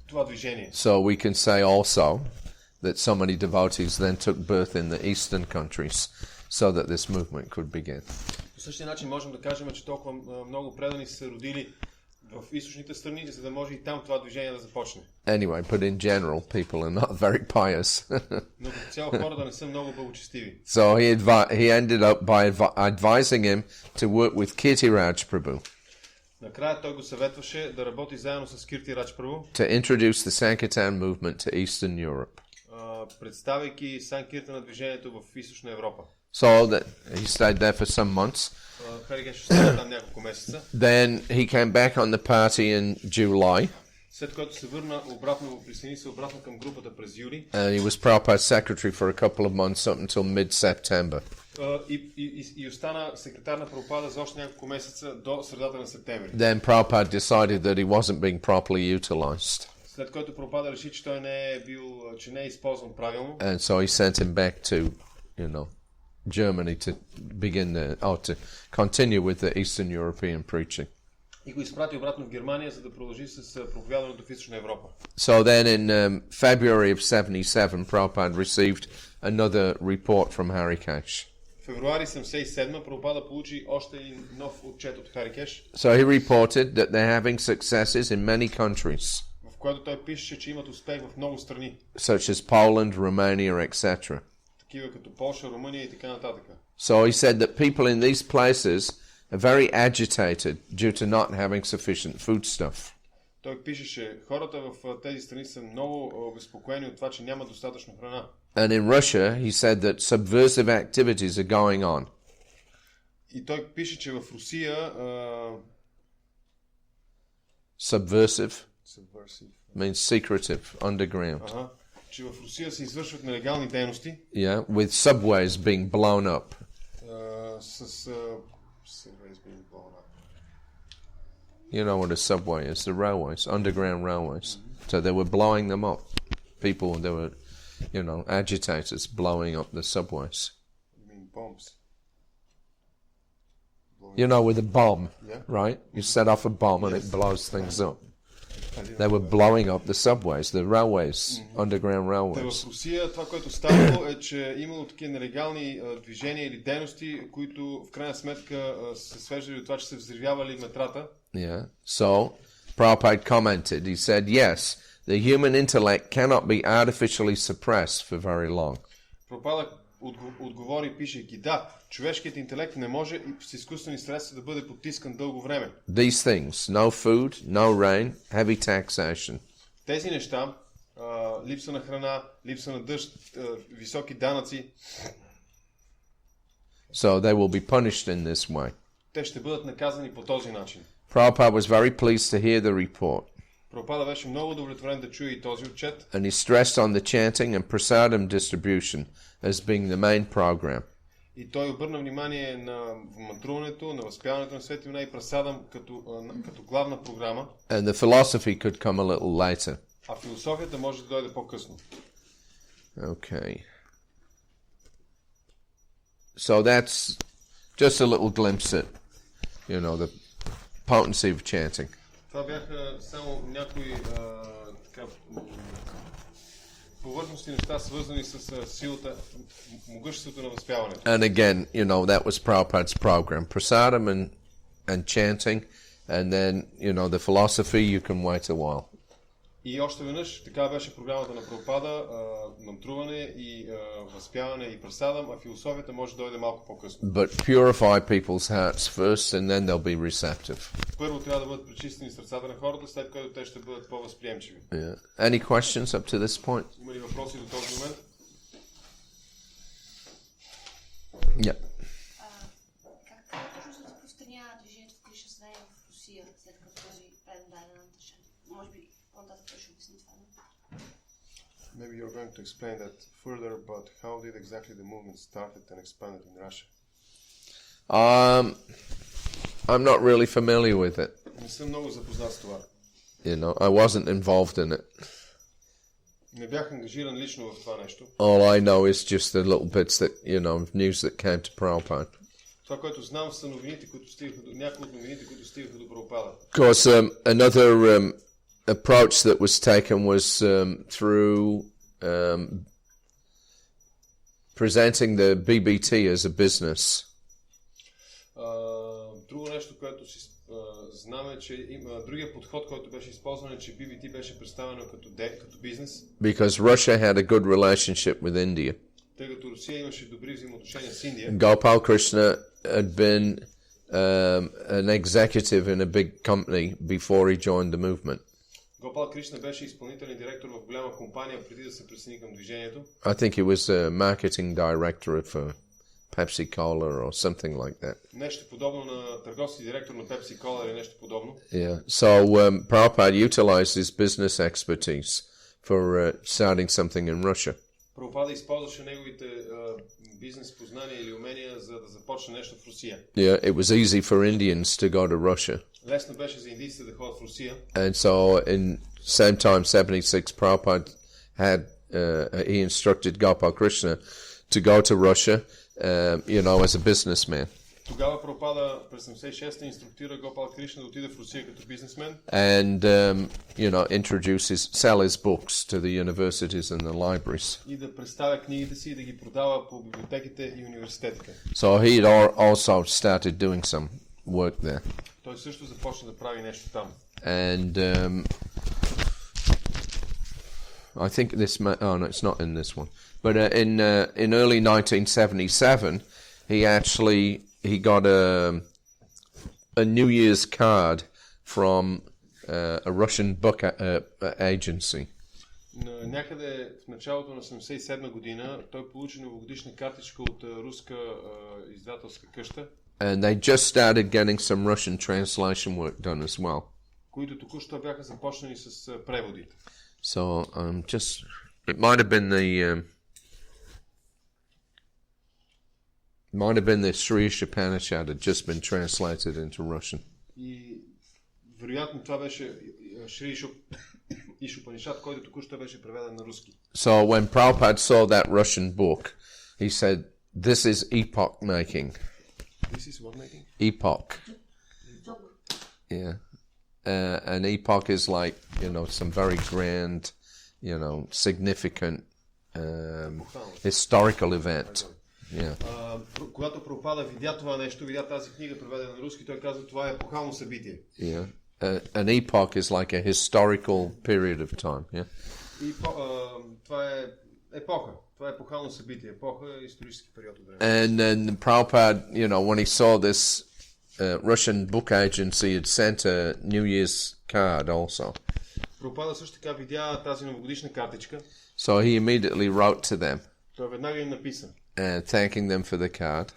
[SPEAKER 2] това движение.
[SPEAKER 1] So we can say also that so many devotees then took birth in the eastern countries so that this movement could begin.
[SPEAKER 2] По същия начин можем да кажем, че толкова много предани са се родили в източните страни, за да може и там това движение да започне.
[SPEAKER 1] Anyway, but in general, people are not very pious.
[SPEAKER 2] Но като цяло хората не са много благочестиви.
[SPEAKER 1] So he ended up by advising him to work with Kirtiraj Prabhu.
[SPEAKER 2] Накрая той го съветваше да работи заедно с Киртирадж Прабху.
[SPEAKER 1] To introduce the Sankirtan movement to Eastern Europe.
[SPEAKER 2] Представяйки Санкиртана движението в Източна Европа.
[SPEAKER 1] So that he stayed there for some months. Then he came back on the party in July.
[SPEAKER 2] След което се върна обратно, присъедини се обратно към групата през юли.
[SPEAKER 1] And he was Prabhupada's secretary for a couple of months up until mid-September.
[SPEAKER 2] И остана секретар на Прабхупада за още няколко месеца до средата на септември.
[SPEAKER 1] Then Prabhupada decided that he wasn't being properly utilized.
[SPEAKER 2] След което Прабхупада реши, че той не е използван правилно.
[SPEAKER 1] And so he sent him back to, Germany to begin to continue with the Eastern European preaching.
[SPEAKER 2] И го изпрати обратно в Германия, за да продължи с проповядването в Източна Европа.
[SPEAKER 1] So then in February of 77, Prabhupada received another report from Harikesh.
[SPEAKER 2] В февруари 77 Прабхупада получи още един нов отчет от Харикеш.
[SPEAKER 1] So he reported that they're having successes in many countries,
[SPEAKER 2] В което той пише, че имат успех в много страни.
[SPEAKER 1] such as Poland, Romania, etc.
[SPEAKER 2] Такива като Полша, Румъния и така нататък.
[SPEAKER 1] So he said that people in these places are very agitated due to not having sufficient foodstuff.
[SPEAKER 2] Той пишеше, хората в тези страни са много обезпокоени от това, че няма достатъчно храна.
[SPEAKER 1] And in Russia, he said that subversive activities are going on.
[SPEAKER 2] И той пише, че в Русия
[SPEAKER 1] Subversive means secretive, underground.
[SPEAKER 2] Че в Русия се извършват нелегални дейности.
[SPEAKER 1] Yeah, with subways being blown up.
[SPEAKER 2] Subways being blown up.
[SPEAKER 1] You know what a subway is, the railways, underground railways. So they were blowing them up. People, there were, agitators blowing up the subways.
[SPEAKER 2] You mean bombs?
[SPEAKER 1] With a bomb,
[SPEAKER 2] yeah.
[SPEAKER 1] Right? You set off a bomb and it blows things up. They were blowing up the subways, the railways, underground railways.
[SPEAKER 2] В Русия това, което ставало е, че имало такива нелегални движения или дейности, които в крайна сметка се свеждали от това, че се взривявали метрата.
[SPEAKER 1] Yeah. So, Prabhupada commented, he said, yes, the human intellect cannot be artificially suppressed for very long.
[SPEAKER 2] Прабхупада отговори, пишейки, да, човешкият интелект не може с изкуствени средства да бъде потискан дълго време.
[SPEAKER 1] These things, no food, no rain, heavy taxation.
[SPEAKER 2] Тези неща, липса на храна, липса на дъжд, високи данъци.
[SPEAKER 1] So they will be punished in this way.
[SPEAKER 2] Те ще бъдат наказани по този начин.
[SPEAKER 1] Prabhupada was very pleased to hear the report.
[SPEAKER 2] Прабхупада беше много удовлетворен да чуе и този отчет.
[SPEAKER 1] And he stressed on the chanting and prasadam distribution as being the main program.
[SPEAKER 2] И той обърна внимание на мантруването, на възпяването на свети имена и прасадам като главна програма.
[SPEAKER 1] And the philosophy could come a little later.
[SPEAKER 2] А философията може да дойде по-късно.
[SPEAKER 1] Okay. So that's just a little glimpse at, the potency of chanting.
[SPEAKER 2] Това бяха само някои повърхностни неща, свързани с силата, могъществото на възпяването.
[SPEAKER 1] And again, that was Prabhupada's program. Prasadam and chanting, and then, the philosophy, you can wait a while.
[SPEAKER 2] И още веднъж, така беше програмата на Прабхупада, мантруване и възпяване и прасадам, а философията може да дойде малко по-късно.
[SPEAKER 1] But purify people's hearts first, and then they'll be receptive.
[SPEAKER 2] Първо трябва да бъдат пречистени сърцата на хората, след което те ще бъдат по-възприемчиви.
[SPEAKER 1] Yeah. Any questions up to this point?
[SPEAKER 2] Има ли въпроси до този момент?
[SPEAKER 1] Yeah.
[SPEAKER 3] Как точно се разпространява движението в Кришна знание в Русия, след като този преден даде на Анташен? Може би по-нататък ще обясни това.
[SPEAKER 2] Maybe you're going to explain that further, but how did exactly the movement started and expanded in Russia?
[SPEAKER 1] I'm not really familiar with it.
[SPEAKER 2] Не съм много запознат с това.
[SPEAKER 1] I wasn't involved in it.
[SPEAKER 2] Не бях ангажиран лично в това нещо.
[SPEAKER 1] All I know is just the little bits that, of news that came to Prabhupada.
[SPEAKER 2] Това, което знам, са новините, които стигаха до някои от новините, които стигаха до Прабхупада.
[SPEAKER 1] Of course, another approach that was taken was through presenting the BBT as a business.
[SPEAKER 2] Друго нещо, което си знам е, че другия подход, който беше използван е, че BBT беше представено като бизнес.
[SPEAKER 1] Because Russia had a good relationship with India.
[SPEAKER 2] Тъй като Русия имаше добри взаимоотношения с Индия.
[SPEAKER 1] Gopal Krishna had been an executive in a big company before he joined the movement.
[SPEAKER 2] Гопал Кришна беше изпълнителен директор в голяма компания преди да се присъедини към движението.
[SPEAKER 1] I think he was a marketing director for Pepsi Cola or something like that.
[SPEAKER 2] Нещо подобно на търговски директор на Pepsi Cola или нещо подобно.
[SPEAKER 1] Yeah. So Prabhupada utilized his business expertise for starting something in Russia.
[SPEAKER 2] Прабхупада използваше неговите бизнес познания или умения за да започне нещо в Русия.
[SPEAKER 1] Yeah, it was easy for Indians to go to Russia.
[SPEAKER 2] Лесно беше за индийците да ходят в Русия.
[SPEAKER 1] And so in same time 76 Prabhupada he instructed Gopal Krishna to go to Russia, as a businessman.
[SPEAKER 2] Тогава Прабхупада през 76-та инструктира Гопал Кришна да отиде в Русия като бизнесмен.
[SPEAKER 1] And, sell his books to the universities and the libraries.
[SPEAKER 2] И да представя книгите си и да ги продава по библиотеките и университетите.
[SPEAKER 1] So he had also started doing some work there.
[SPEAKER 2] Той също започна да прави нещо там.
[SPEAKER 1] And I think this no, it's not in this one. But in early 1977, he got a New Year's card from a Russian book agency.
[SPEAKER 2] Някъде в началото на 1977 година той получи новогодишна картичка от руска издателска къща.
[SPEAKER 1] And they just started getting some Russian translation work done as well.
[SPEAKER 2] Които току-що бяха започнали с преводите.
[SPEAKER 1] So it might have been the Sri Upanishad had just been translated into Russian.
[SPEAKER 2] И вероятно това беше Шри Ишупанишад, който току-що беше преведен на руски.
[SPEAKER 1] So when Prabhupada saw that Russian book, he said, "This is epoch making."
[SPEAKER 2] This is what making?
[SPEAKER 1] Epoch. Yeah. An epoch is like, some very grand, significant historical event. Yeah.
[SPEAKER 2] Когато Прабхупада видя това нещо, видя тази книга преведена на руски, той каза, това е епохално събитие.
[SPEAKER 1] Yeah. An epoch is like a historical period of time. Yeah.
[SPEAKER 2] Това е епоха. Това е епохално събитие. Епоха е исторически период от време.
[SPEAKER 1] And then Prabhupada, when he saw this Russian book agency had sent a New Year's card also.
[SPEAKER 2] Прабхупада също така видя тази новогодишна картичка.
[SPEAKER 1] So he immediately wrote to them.
[SPEAKER 2] Той веднага им написа.
[SPEAKER 1] Thanking them for the card.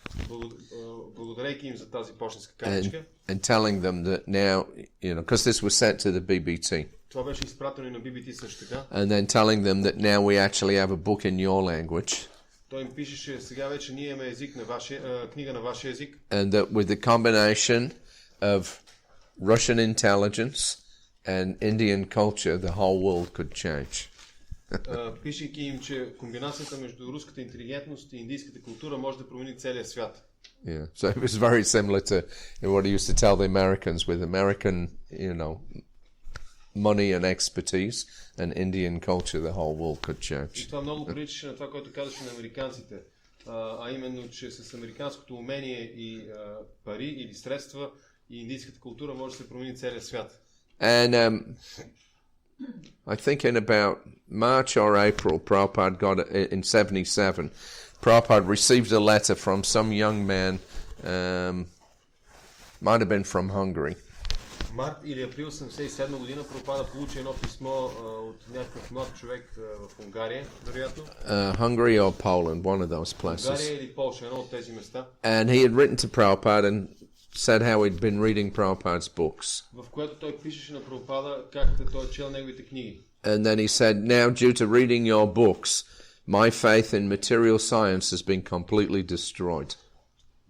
[SPEAKER 2] Благодарейки им за тази почтенска картичка.
[SPEAKER 1] And telling them that now, because this was sent to the BBT.
[SPEAKER 2] Това беше изпратено и на BBT също така.
[SPEAKER 1] And then telling them that now we actually have a book in your language.
[SPEAKER 2] Той им пишеше, сега вече ние имаме книга на вашия език.
[SPEAKER 1] And that with the combination of Russian intelligence and Indian culture, the whole world could change.
[SPEAKER 2] Пишейки им, че комбинацията между руската интелигентност и индийската култура може да промени целия свят.
[SPEAKER 1] Yeah, so it was very similar to what I used to tell the Americans with American, money and expertise and Indian culture, the whole world could change.
[SPEAKER 2] И това много приличаше на това, което казваше на американците, а именно, че с американското умение и пари или средства и индийската култура може да се промени целия свят.
[SPEAKER 1] And I think in about March or April, Prabhupada got in 77. Prabhupada received a letter from some young man, might have been from Hungary.
[SPEAKER 2] Март или април 1977 година Прабхупада получи едно писмо от някакъв млад човек в Унгария, вероятно.
[SPEAKER 1] Hungary or Poland, one of those places.
[SPEAKER 2] Унгария или Полша, едно от тези места.
[SPEAKER 1] And he had written to Prabhupada and said how he'd been reading Prabhupada's books.
[SPEAKER 2] В което той пишеше на Прабхупада как той чел неговите книги.
[SPEAKER 1] And then he said, now due to reading your books, my faith in material science has been completely destroyed.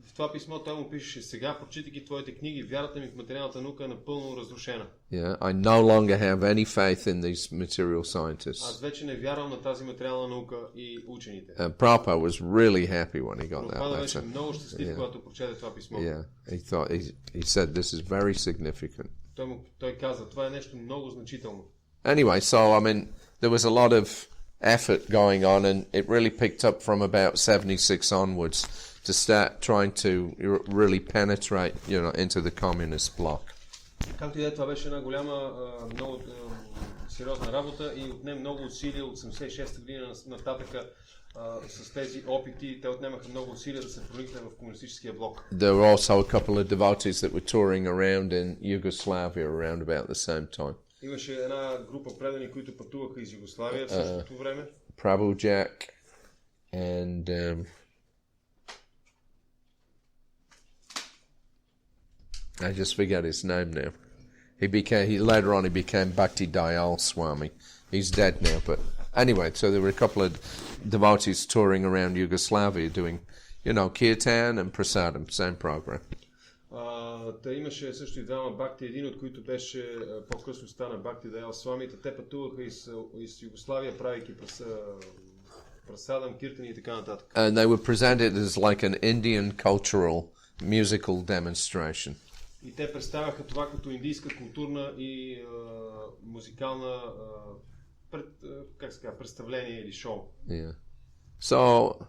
[SPEAKER 2] В това писмо той му пишеше, сега, прочитайки твоите книги, вярата ми в материалната наука е напълно разрушена.
[SPEAKER 1] Yeah, I no longer have any faith in these material scientists.
[SPEAKER 2] Аз вече не вярвам на тази материална наука и учените.
[SPEAKER 1] Prabhupada was really happy when he got that
[SPEAKER 2] Прабхупада беше
[SPEAKER 1] letter.
[SPEAKER 2] много щастлив, когато прочете това писмо.
[SPEAKER 1] Yeah, he said this is very significant.
[SPEAKER 2] Той каза, това е нещо много значително.
[SPEAKER 1] Anyway, so there was a lot of effort going on, and it really picked up from about 76 onwards to start trying to really penetrate, into the communist bloc.
[SPEAKER 2] Както и да, това беше една голяма, много сериозна работа и отне много усилия от 76-та година нататъка с тези опити. Те отнемаха много усилия да се проникне в комунистическия блок.
[SPEAKER 1] There were also a couple of devotees that were touring around in Yugoslavia around about the same time.
[SPEAKER 2] Имаше една група предани, които пътуваха из Югославия в същото време.
[SPEAKER 1] Prabhu Jack and I just forget his name now. Later on he became Bhakti Dayal Swami. He's dead now, but anyway, so there were a couple of devotees touring around Yugoslavia doing, Kirtan and Prasadam, same program.
[SPEAKER 2] Та имаше също и двама бхакти, един от които беше по-късно стана Бхакти Даял Свами. Те пътуваха из Югославия, правейки Прасадам, Киртани и така нататък.
[SPEAKER 1] And they were presented as like an Indian cultural musical demonstration.
[SPEAKER 2] И те представяха това като индийска културна и музикална представление или шоу.
[SPEAKER 1] Yeah. So,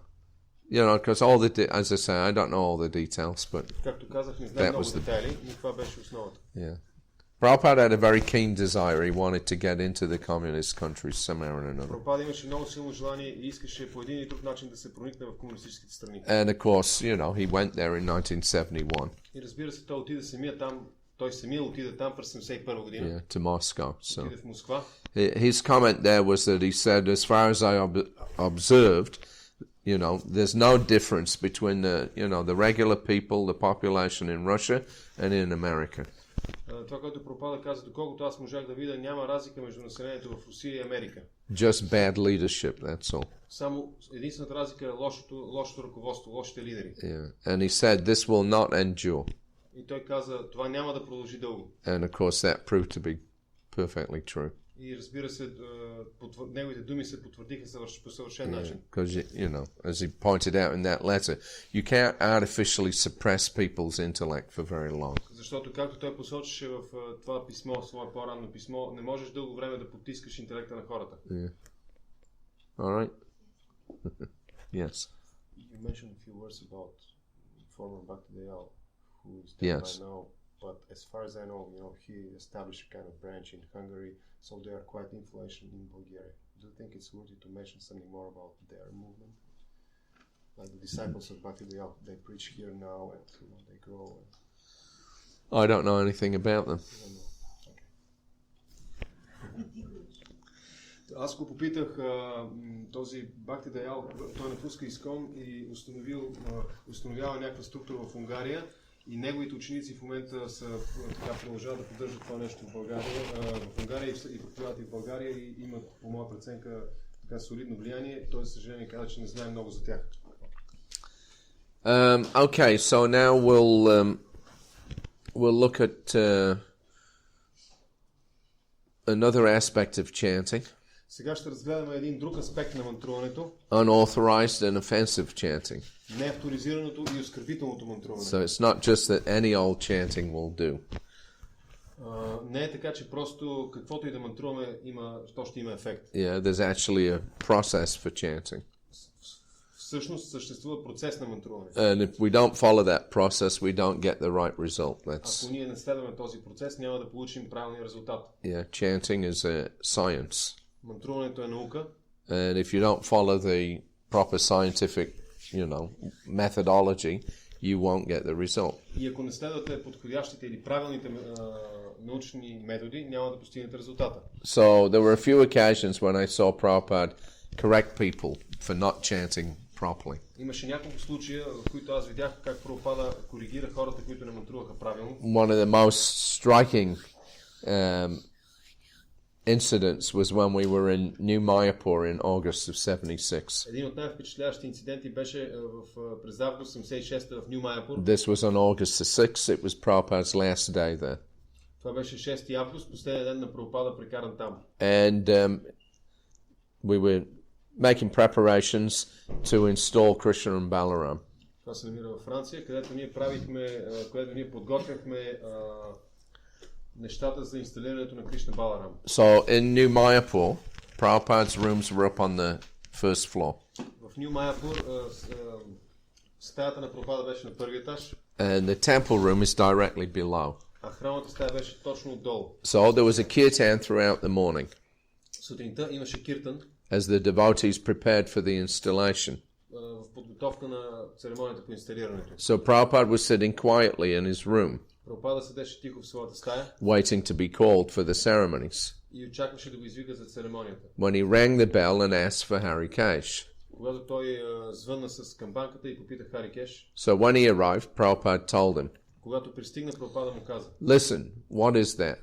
[SPEAKER 1] because as I say, I don't know all the details, but
[SPEAKER 2] както казах, не знам много детайли, но това беше основата.
[SPEAKER 1] Yeah. Prabhupada had a very keen desire. He wanted to get into the communist countries somehow or another.
[SPEAKER 2] Прабхупада имаше много силно желание и искаше по един или друг начин да се проникне в комунистическите страни.
[SPEAKER 1] And of course, he went there in 1971.
[SPEAKER 2] И разбира се, той отиде самия там. Той самия отиде там през 1971 година.
[SPEAKER 1] Yeah, to Moscow. So
[SPEAKER 2] отиде в Москва.
[SPEAKER 1] His comment there was that he said, as far as I observed, there's no difference between the regular people, the population in Russia and in America.
[SPEAKER 2] Това, което Прабхупада каза, доколкото аз можах да видя, няма разлика между населението в Русия и Америка.
[SPEAKER 1] Just bad leadership, that's all.
[SPEAKER 2] Само единствената разлика е лошото ръководство, лошите лидери.
[SPEAKER 1] Yeah. And he said this will not endure.
[SPEAKER 2] И той каза, това няма да продължи дълго.
[SPEAKER 1] And of course that proved to be perfectly true.
[SPEAKER 2] И разбира се, неговите думи се потвърдиха по съвършен начин.
[SPEAKER 1] Because, as he pointed out in that letter, you can't artificially suppress people's intellect for very long.
[SPEAKER 2] Защото, както той посочеше в това писмо, свое по-ранно писмо, не можеш дълго време да потискаш интелекта на хората.
[SPEAKER 1] Yeah. All right? Yes.
[SPEAKER 2] You mentioned a few words about former Bhakti Dayal, who is dead by now, but as far as I know, he established a kind of branch in Hungary, so they are quite influential in Bulgaria. Do you think it's worthy to mention something more about their movement? Like the disciples of Bhakti Dayal, they preach here now and they grow.
[SPEAKER 1] I don't know anything about them.
[SPEAKER 2] Аз го попитах този Бхакти Даял, той напуска ИСКОН и установява някаква структура в Унгария и неговите ученици в момента продължават да поддържат това нещо в Унгария и проповядват и в България и имат, по моя преценка, така солидно влияние. Той, за съжаление, каза, че не знае много за тях.
[SPEAKER 1] Okay, so now we'll look at another aspect of chanting.
[SPEAKER 2] Сега ще разгледаме един друг аспект на мантруването.
[SPEAKER 1] Unauthorized and offensive chanting.
[SPEAKER 2] Неавторизираното и оскърбителното мантруване.
[SPEAKER 1] So it's not just that any old chanting will do.
[SPEAKER 2] Не е така, че просто каквото и да мантруваме, то ще има ефект.
[SPEAKER 1] Yeah, there's actually a process for chanting.
[SPEAKER 2] Всъщност съществува процес на мантруване.
[SPEAKER 1] And if we don't follow that process, we don't get the right result.
[SPEAKER 2] Ако ние не следваме този процес, няма да получим правилния резултат.
[SPEAKER 1] Yeah, chanting is a science.
[SPEAKER 2] Мантруването е наука.
[SPEAKER 1] And if you don't follow the proper scientific, methodology, you won't get the result.
[SPEAKER 2] И ако не следвате подходящите или правилните научни методи, няма да постигнете резултата.
[SPEAKER 1] So there were a few occasions when I saw Prabhupada correct people for not chanting properly.
[SPEAKER 2] Имаше няколко случая, в които аз видях как Прабхупада коригира хората, които не мантруваха правилно.
[SPEAKER 1] One of the most striking incidents was when we were in New Mayapur in August of 76.
[SPEAKER 2] Един от най-впечатляващите инциденти беше през август 76 в Ню Майапур.
[SPEAKER 1] This was on August the 6th. It was Prabhupada's last day there.
[SPEAKER 2] Това беше 6 август, последния ден на Прабхупада прекаран там.
[SPEAKER 1] And we were making preparations to install Krishna and Balaram.
[SPEAKER 2] Това се намира във Франция, където ние подготвяхме нещата за инсталирането на Кришна Баларам.
[SPEAKER 1] So in New Mayapur, Prabhupada's rooms were up on the first floor.
[SPEAKER 2] В Ню Майапур стаята на Прабхупада беше на първия етаж.
[SPEAKER 1] And the temple room is directly below.
[SPEAKER 2] А храмовата стая беше точно отдолу.
[SPEAKER 1] So there was a kirtan throughout the morning.
[SPEAKER 2] Сутринта имаше киртан.
[SPEAKER 1] As the devotees prepared for the installation.
[SPEAKER 2] В подготовка на церемонията по инсталирането.
[SPEAKER 1] So Prabhupada was sitting quietly in his room.
[SPEAKER 2] Прабхупада седеше тихо в своята стая.
[SPEAKER 1] Waiting to be called for the ceremonies.
[SPEAKER 2] И очакваше да го извика за церемонията.
[SPEAKER 1] When he rang the bell and asked for Hari Kesh.
[SPEAKER 2] Когато той звънна с камбанката и попита Хари Кеш.
[SPEAKER 1] So when he arrived, Prabhupada told him.
[SPEAKER 2] Когато пристигна, Прабхупада му каза.
[SPEAKER 1] Listen, what is that?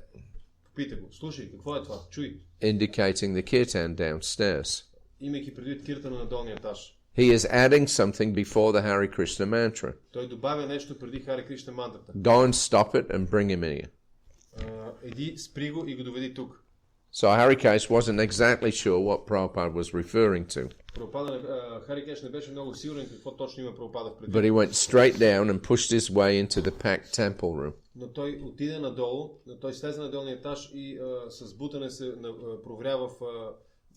[SPEAKER 2] Попита го. Слушай, какво е това? Чуй.
[SPEAKER 1] Indicating the kirtan downstairs.
[SPEAKER 2] Имайки предвид киртана на долния етаж.
[SPEAKER 1] He is adding something before the Hare Krishna mantra.
[SPEAKER 2] Той добавя нещо преди Хари Кришна мантрата.
[SPEAKER 1] Go and stop it and bring him in here.
[SPEAKER 2] Иди, спри го и го доведи тук.
[SPEAKER 1] So Harikesh wasn't exactly sure what Prabhupada was referring to.
[SPEAKER 2] Хари Кеш не беше много сигурен какво точно има Прабхупада в предвид.
[SPEAKER 1] But he went straight down and pushed his way into the packed temple room.
[SPEAKER 2] Но той отиде надолу, той слезе на долния етаж и с бутане се провря в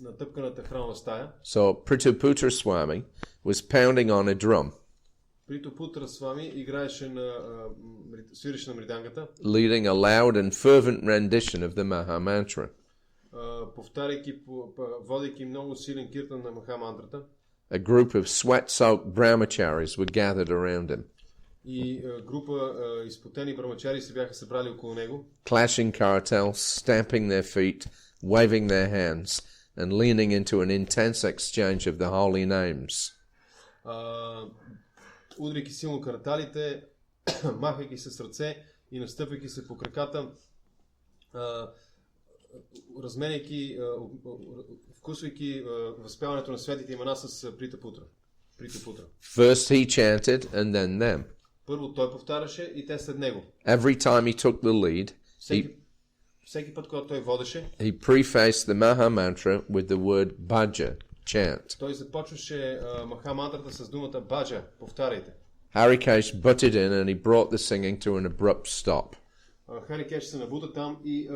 [SPEAKER 2] натъпканата храмова стая.
[SPEAKER 1] So Prabhupada Swami was pounding on a drum,
[SPEAKER 2] Прабхупада Свами играеше свиреше на мридангата,
[SPEAKER 1] leading a loud and fervent rendition of the Maha Mantra.
[SPEAKER 2] повтаряйки, водейки много силен киртан на Махамантрата.
[SPEAKER 1] A group of sweat-soaked brahmacharis were gathered around him,
[SPEAKER 2] И група изпотени брамачари се бяха събрали около него.
[SPEAKER 1] clashing cartels, stamping their feet, waving their hands, and leaning into an intense exchange of the holy names.
[SPEAKER 2] Удряйки силно карталите, махайки се с ръце и настъпвайки се по краката, разменяйки, вкусвайки възпяването на светите имена с Притапутра.
[SPEAKER 1] First he chanted and then them.
[SPEAKER 2] Първо той повтаряше и те след него.
[SPEAKER 1] Every time he took the lead,
[SPEAKER 2] Всеки път, когато той водеше,
[SPEAKER 1] he prefaced the Maha Mantra with the word bhaja, chant.
[SPEAKER 2] той започваше Махамантрата с думата баджа, повтаряйте.
[SPEAKER 1] Harikesh butted in and he brought the singing to an abrupt stop.
[SPEAKER 2] Хари Кеш се набута там и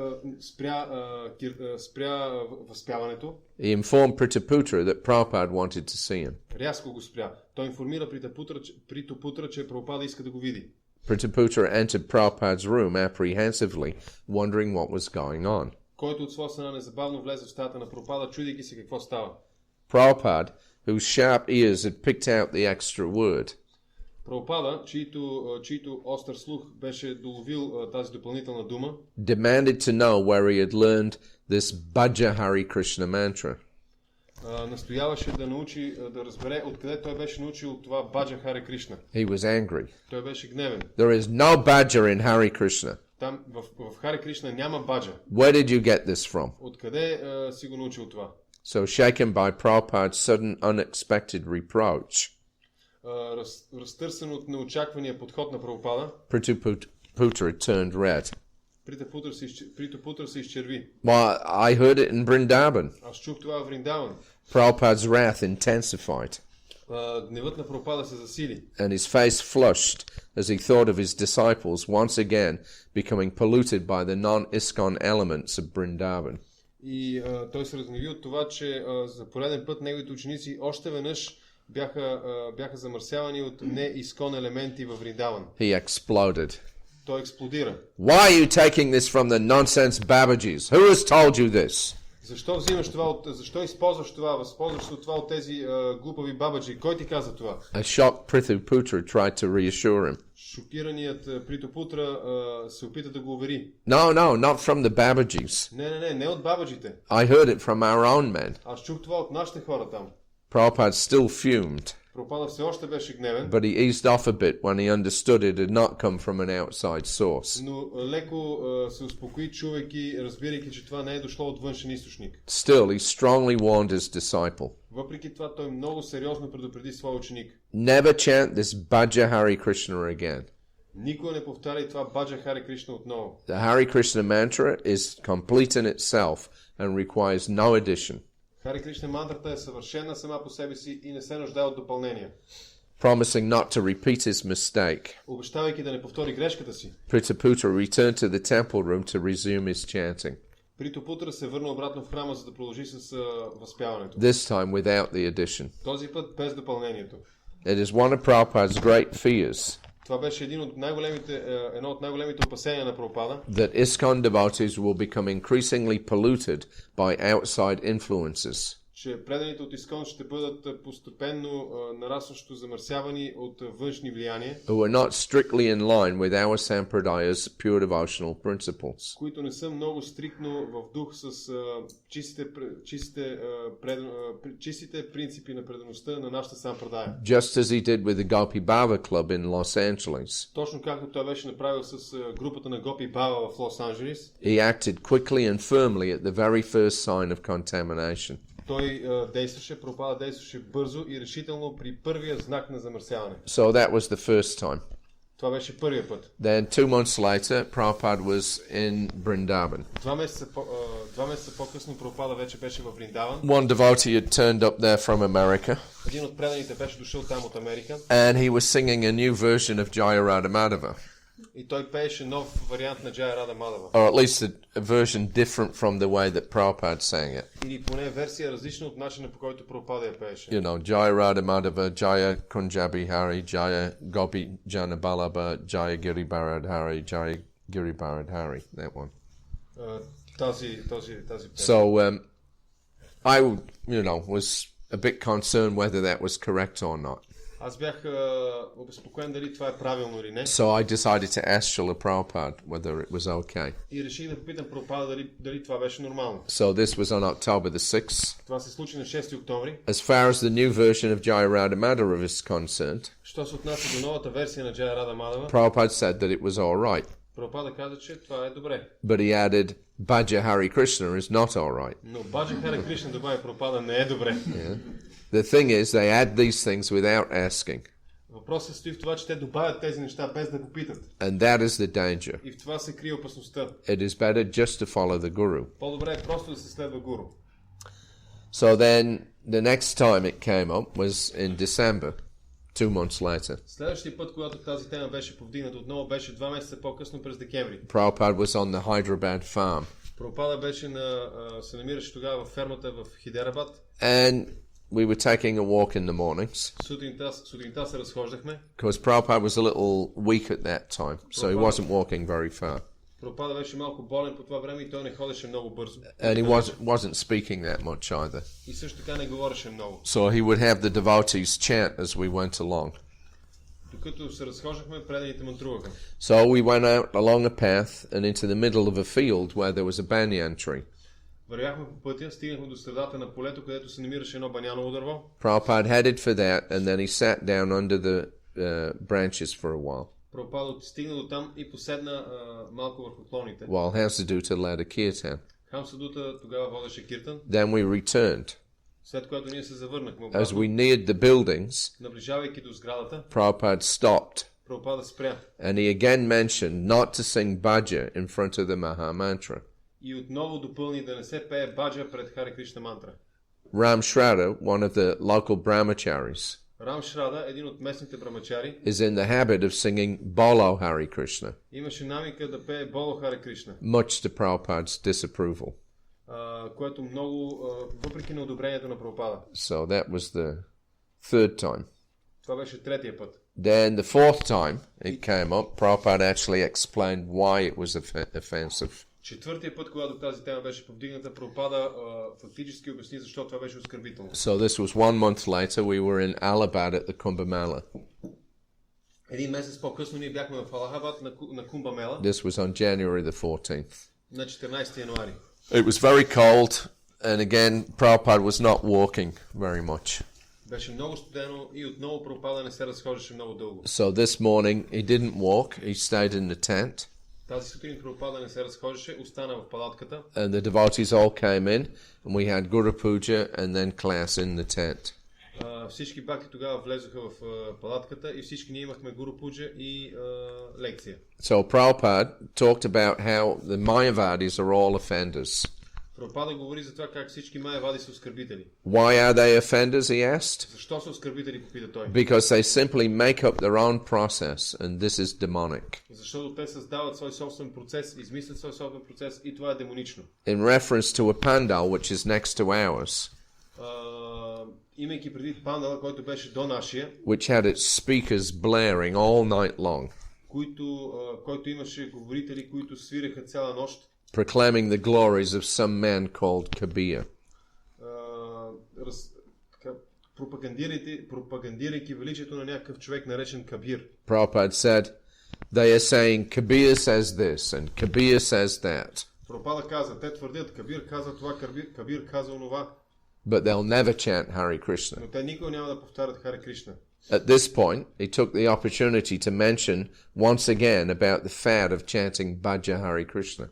[SPEAKER 2] спря възпяването.
[SPEAKER 1] He informed Prabhupada that Prabhupada wanted to see him.
[SPEAKER 2] Рязко го спря. Той информира Притапутра, че Прабхупада иска да го види.
[SPEAKER 1] Prabhupada entered Prabhupada's room apprehensively, wondering what was going on.
[SPEAKER 2] Който от своя страна незабавно влезе в стаята на Прабхупада, чудейки се какво става.
[SPEAKER 1] Prabhupada, whose sharp ears had picked out the extra word,
[SPEAKER 2] Прабхупада, чийто остър слух беше доловил тази допълнителна дума,
[SPEAKER 1] demanded to know where he had learned this Bhaja Hare Krishna mantra.
[SPEAKER 2] Настояваше да разбере откъде той беше научил това Баджа Харе Кришна.
[SPEAKER 1] He was angry.
[SPEAKER 2] Той беше гневен.
[SPEAKER 1] There is no Bhaja in Hare Krishna.
[SPEAKER 2] Там в Харе Кришна няма баджа.
[SPEAKER 1] Where did you get this from?
[SPEAKER 2] Откъде си го научил това?
[SPEAKER 1] So shaken by Prabhupada's sudden unexpected reproach,
[SPEAKER 2] Разтърсен от неочаквания подход на Прабхупада,
[SPEAKER 1] Prabhupada turned red.
[SPEAKER 2] Притапутра се изчерви.
[SPEAKER 1] Well, I heard it in Vrindavan.
[SPEAKER 2] Аз чух това в Вриндаван.
[SPEAKER 1] Prabhupada's wrath intensified,
[SPEAKER 2] Гневът на Прабхупада се засили.
[SPEAKER 1] and his face flushed as he thought of his disciples once again becoming polluted by the non-ISKCON elements of Vrindavan.
[SPEAKER 2] И той се разгневи от това, че за пореден път неговите ученици още веднъж бяха замърсявани от не-искон елементи във Вриндаван.
[SPEAKER 1] He exploded.
[SPEAKER 2] Той експлодира.
[SPEAKER 1] Why are you taking this from the nonsense Babajis? Who has told you this?
[SPEAKER 2] Защо използваш това, възползваш се от това от тези глупави бабаджи? Кой ти каза това?
[SPEAKER 1] A shocked Prabhupada tried to reassure him.
[SPEAKER 2] Шокираният Притапутра се опита да го увери.
[SPEAKER 1] No, not from the Babajis.
[SPEAKER 2] Не от бабаджите.
[SPEAKER 1] I heard it from our own men.
[SPEAKER 2] Аз чух това от нашите хора там.
[SPEAKER 1] Prabhupada still fumed,
[SPEAKER 2] Прабхупада все още беше гневен,
[SPEAKER 1] but he eased off a bit when he understood it had not come from an outside source.
[SPEAKER 2] но леко се успокои, чувайки, разбирайки, че това не е дошло от външен източник.
[SPEAKER 1] Still, he strongly warned his disciple.
[SPEAKER 2] Въпреки това, той много сериозно предупреди своя ученик.
[SPEAKER 1] Never chant this Bhaja Hare Krishna again.
[SPEAKER 2] Никога не повтаряй това Баджа Харе Кришна отново.
[SPEAKER 1] The Hare Krishna mantra is complete in itself and requires no addition.
[SPEAKER 2] Харе Кришна мантрата е съвършена сама по себе си и не се нуждае от допълнение.
[SPEAKER 1] Promising not to repeat his mistake,
[SPEAKER 2] Обещавайки да не повтори грешката си,
[SPEAKER 1] Prabhupada returned to the temple room to resume his chanting,
[SPEAKER 2] Притапутра се върна обратно в храма, за да продължи с възпяването.
[SPEAKER 1] this time without the addition.
[SPEAKER 2] Този път без допълнението.
[SPEAKER 1] It is one of Prabhupada's great fears
[SPEAKER 2] Това беше едно от най-големите опасения на Прабхупада,
[SPEAKER 1] that ISKCON devotees will become increasingly polluted by outside influences.
[SPEAKER 2] че преданите от Искон ще бъдат постепенно нарастващо замърсявани от външни влияния,
[SPEAKER 1] who are not strictly in line with our Sampradaya's pure devotional principles.
[SPEAKER 2] които не са много стриктно в дух с чистите принципи на предаността на нашата Сампрадая.
[SPEAKER 1] Just as he did with the Gopi Bhava Club in Los Angeles.
[SPEAKER 2] Точно както той беше направил с групата на Гопи Бава в Лос-Анджелес.
[SPEAKER 1] He acted quickly and firmly at the very first sign of contamination.
[SPEAKER 2] Той Прабхупада действаше бързо и решително при първия знак на замърсяване.
[SPEAKER 1] So that was the first time.
[SPEAKER 2] Това беше първия път.
[SPEAKER 1] Then 2 months later, Prabhupada was in Vrindavan.
[SPEAKER 2] 2 месеца по-късно Прабхупада вече беше във Вриндаван.
[SPEAKER 1] One devotee had turned up there from America,
[SPEAKER 2] Един от преданите беше дошъл там от Америка
[SPEAKER 1] and he was singing a new version of Jaya Radha Madhava,
[SPEAKER 2] и той пееше нов вариант на Джая Рада Мадава.
[SPEAKER 1] or at least a version different from the way that Prabhupada sang it.
[SPEAKER 2] Или поне версия различна от начина, по който Прабхупада я пееше.
[SPEAKER 1] You know, Jaya Radha Madhava, Jaya Kunjabi Hari, Jaya Gopi Janabalaba, Jaya Giribharad Hari, Jaya Giribharad Hari, that one.
[SPEAKER 2] Тази
[SPEAKER 1] So, I, was a bit concerned whether that was correct or not.
[SPEAKER 2] Аз бях обезпокоен дали това е правилно или не.
[SPEAKER 1] So I decided to ask Srila Prabhupada whether it was okay.
[SPEAKER 2] И реших да попитам Прабхупада дали това беше нормално.
[SPEAKER 1] So this was on October the 6th.
[SPEAKER 2] Това се случи на 6 октомври.
[SPEAKER 1] As far as the new version of Jaya Radha Madhava is concerned,
[SPEAKER 2] Що се отнася до новата версия на Джая Рада Мадава,
[SPEAKER 1] Prabhupada said that it was all right.
[SPEAKER 2] Прабхупада каза, че това е добре.
[SPEAKER 1] But he added, Bhaja Hari Krishna is not all right.
[SPEAKER 2] Но Баджа Хари Кришна, добави Прабхупада, не е добре.
[SPEAKER 1] Yeah. The thing is, they add these things without asking.
[SPEAKER 2] Въпросът стои в това, че те добавят тези неща без да попитат.
[SPEAKER 1] And that is the danger.
[SPEAKER 2] И в това се крие опасността.
[SPEAKER 1] It is better just to follow the Guru.
[SPEAKER 2] По-добре е просто да се следва гуру.
[SPEAKER 1] So then, the next time it came up was in December, 2 months later.
[SPEAKER 2] Следващия път, когато тази тема беше повдигната отново, беше 2 месеца по-късно през декември.
[SPEAKER 1] Prabhupada was on the Hyderabad farm.
[SPEAKER 2] Прабхупада се намираше тогава в фермата в Хиderabad.
[SPEAKER 1] And we were taking a walk in the mornings.
[SPEAKER 2] Сутринта се разхождахме.
[SPEAKER 1] Because Prabhupada was a little weak at that time, so he wasn't walking very far.
[SPEAKER 2] Прабхупада беше малко болен по това време и той не ходеше много бързо.
[SPEAKER 1] And he wasn't speaking that much either.
[SPEAKER 2] И също така не говореше много.
[SPEAKER 1] So he would have the devotees chant as we went along.
[SPEAKER 2] Докато се разхождахме, преданите мантруваха.
[SPEAKER 1] So we went out along a path and into the middle of a field where there was a banyan tree.
[SPEAKER 2] Вървяхме по пътя, стигнахме до средата на полето, където се намираше едно баняново дърво.
[SPEAKER 1] Prabhupada headed for that and then he sat down under the branches for a while.
[SPEAKER 2] Прабхупада стигна до там и поседна малко върху клоните.
[SPEAKER 1] While Hamsadutta led a kirtan.
[SPEAKER 2] Хамсадута тогава водеше Киртан.
[SPEAKER 1] Then we returned.
[SPEAKER 2] След което ние се завърнахме
[SPEAKER 1] As
[SPEAKER 2] обратно.
[SPEAKER 1] we neared the buildings,
[SPEAKER 2] Наближавайки до сградата,
[SPEAKER 1] Prabhupada stopped.
[SPEAKER 2] Прабхупада спря.
[SPEAKER 1] And he again mentioned not to sing bhaja in front of the Maha Mantra.
[SPEAKER 2] И отново допълни да не се пее баджа пред Хари Кришна мантра.
[SPEAKER 1] Ram Shraddha, one of the local brahmacharis,
[SPEAKER 2] Рам Шрада, един от местните брамачари,
[SPEAKER 1] is in the habit of singing Bolo Hari Krishna,
[SPEAKER 2] имаше навика да пее Боло Хари Кришна,
[SPEAKER 1] much to Prabhupada's disapproval.
[SPEAKER 2] което много, въпреки на одобрението на Прабхупада.
[SPEAKER 1] So that was the third time.
[SPEAKER 2] Това беше третия път.
[SPEAKER 1] Then the fourth time it came up, Prabhupada actually explained why it was offensive.
[SPEAKER 2] Четвъртия път, когато тази тема беше повдигната, Прабхупада фактически обясни защо това беше оскърбително.
[SPEAKER 1] So this was 1 month later, we were in Allahabad at the Kumbh Mela.
[SPEAKER 2] Един месец по-късно ние бяхме в Алахабад на Кумба Мела.
[SPEAKER 1] This was on January the 14th.
[SPEAKER 2] На 14 януари.
[SPEAKER 1] It was very cold, and again, Prabhupada was not walking very much.
[SPEAKER 2] Беше много студено и отново Прабхупада не се разхождаше много дълго.
[SPEAKER 1] So this morning, he didn't walk, he stayed in the tent.
[SPEAKER 2] Тази сутрин Прабхупада не се разхождаше, остана в палатката.
[SPEAKER 1] And the devotees all came in, and we had Guru Puja and then class in the tent.
[SPEAKER 2] Всички бакти тогава влезоха в палатката и всички ние имахме Гуру Пуджа и лекция.
[SPEAKER 1] So Prabhupada talked about how the Mayavadis are all offenders.
[SPEAKER 2] Прабхупада говори за това как всички майявади са оскърбители.
[SPEAKER 1] Why are they offenders, he asked?
[SPEAKER 2] Защо са оскърбители, попита той.
[SPEAKER 1] Because they simply make up their own process, and this is demonic.
[SPEAKER 2] Защото те създават свой собствен процес, измислят свой собствен процес и това е демонично.
[SPEAKER 1] In reference to a pandal which is next to ours,
[SPEAKER 2] Имайки преди пандала, който беше до нашия,
[SPEAKER 1] which had its speakers blaring all night long,
[SPEAKER 2] който имаше говорители, които свиреха цяла нощ,
[SPEAKER 1] proclaiming the glories of some man called Kabir.
[SPEAKER 2] Пропагандирайки величието на някакъв човек, наречен Кабир.
[SPEAKER 1] Prabhupada said, they are saying Kabir says this and Kabir says that.
[SPEAKER 2] Прабхупада каза, те твърдят, Кабир каза това, Кабир каза онова.
[SPEAKER 1] But they'll never chant Hare Krishna.
[SPEAKER 2] Но те никога няма да повтарят Хари Кришна.
[SPEAKER 1] At this point, he took the opportunity to mention once again about the fad of chanting Bhaja Hare Krishna.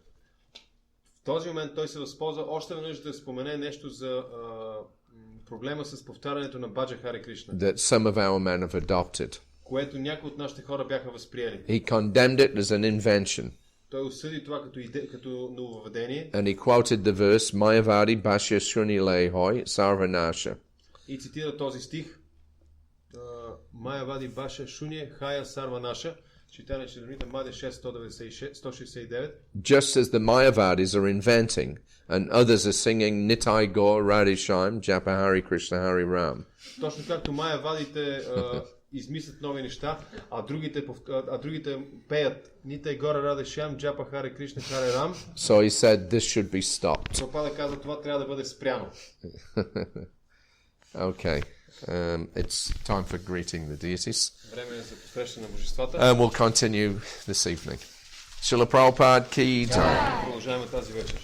[SPEAKER 2] В този момент той се възползва още веднъж да спомене нещо за проблема с повтарянето на Баджа Хари Кришна.
[SPEAKER 1] That some of our men have adopted.
[SPEAKER 2] което някои от нашите хора бяха възприели.
[SPEAKER 1] He condemned it as an invention.
[SPEAKER 2] Той осъди това като нововведение.
[SPEAKER 1] And he quoted the verse, Mayavadi Bhashya Shuni Lehoi Sarvanasha.
[SPEAKER 2] И цитира този стих. Майавади Баша Шуни Хая Сарванаша. Читане Чедонита Маде 6.169.
[SPEAKER 1] Just as the Mayavadis are inventing, and others are singing Nitai Gaur Radhisham Japa Hari Krishna Hari Ram.
[SPEAKER 2] Точно както Майавадите измислят нови неща, а другите пеят Нитай Гор Радhisham Japa Hari Krishna Hari Ram.
[SPEAKER 1] So he said this should be stopped.
[SPEAKER 2] Прабхупада каза, това трябва да бъде спряно.
[SPEAKER 1] Okay. It's time for greeting the deities.
[SPEAKER 2] Време е за посрещане на божествата.
[SPEAKER 1] And we'll continue this evening. Srila Prabhupada ki jai.
[SPEAKER 2] Продължаваме тази вечер.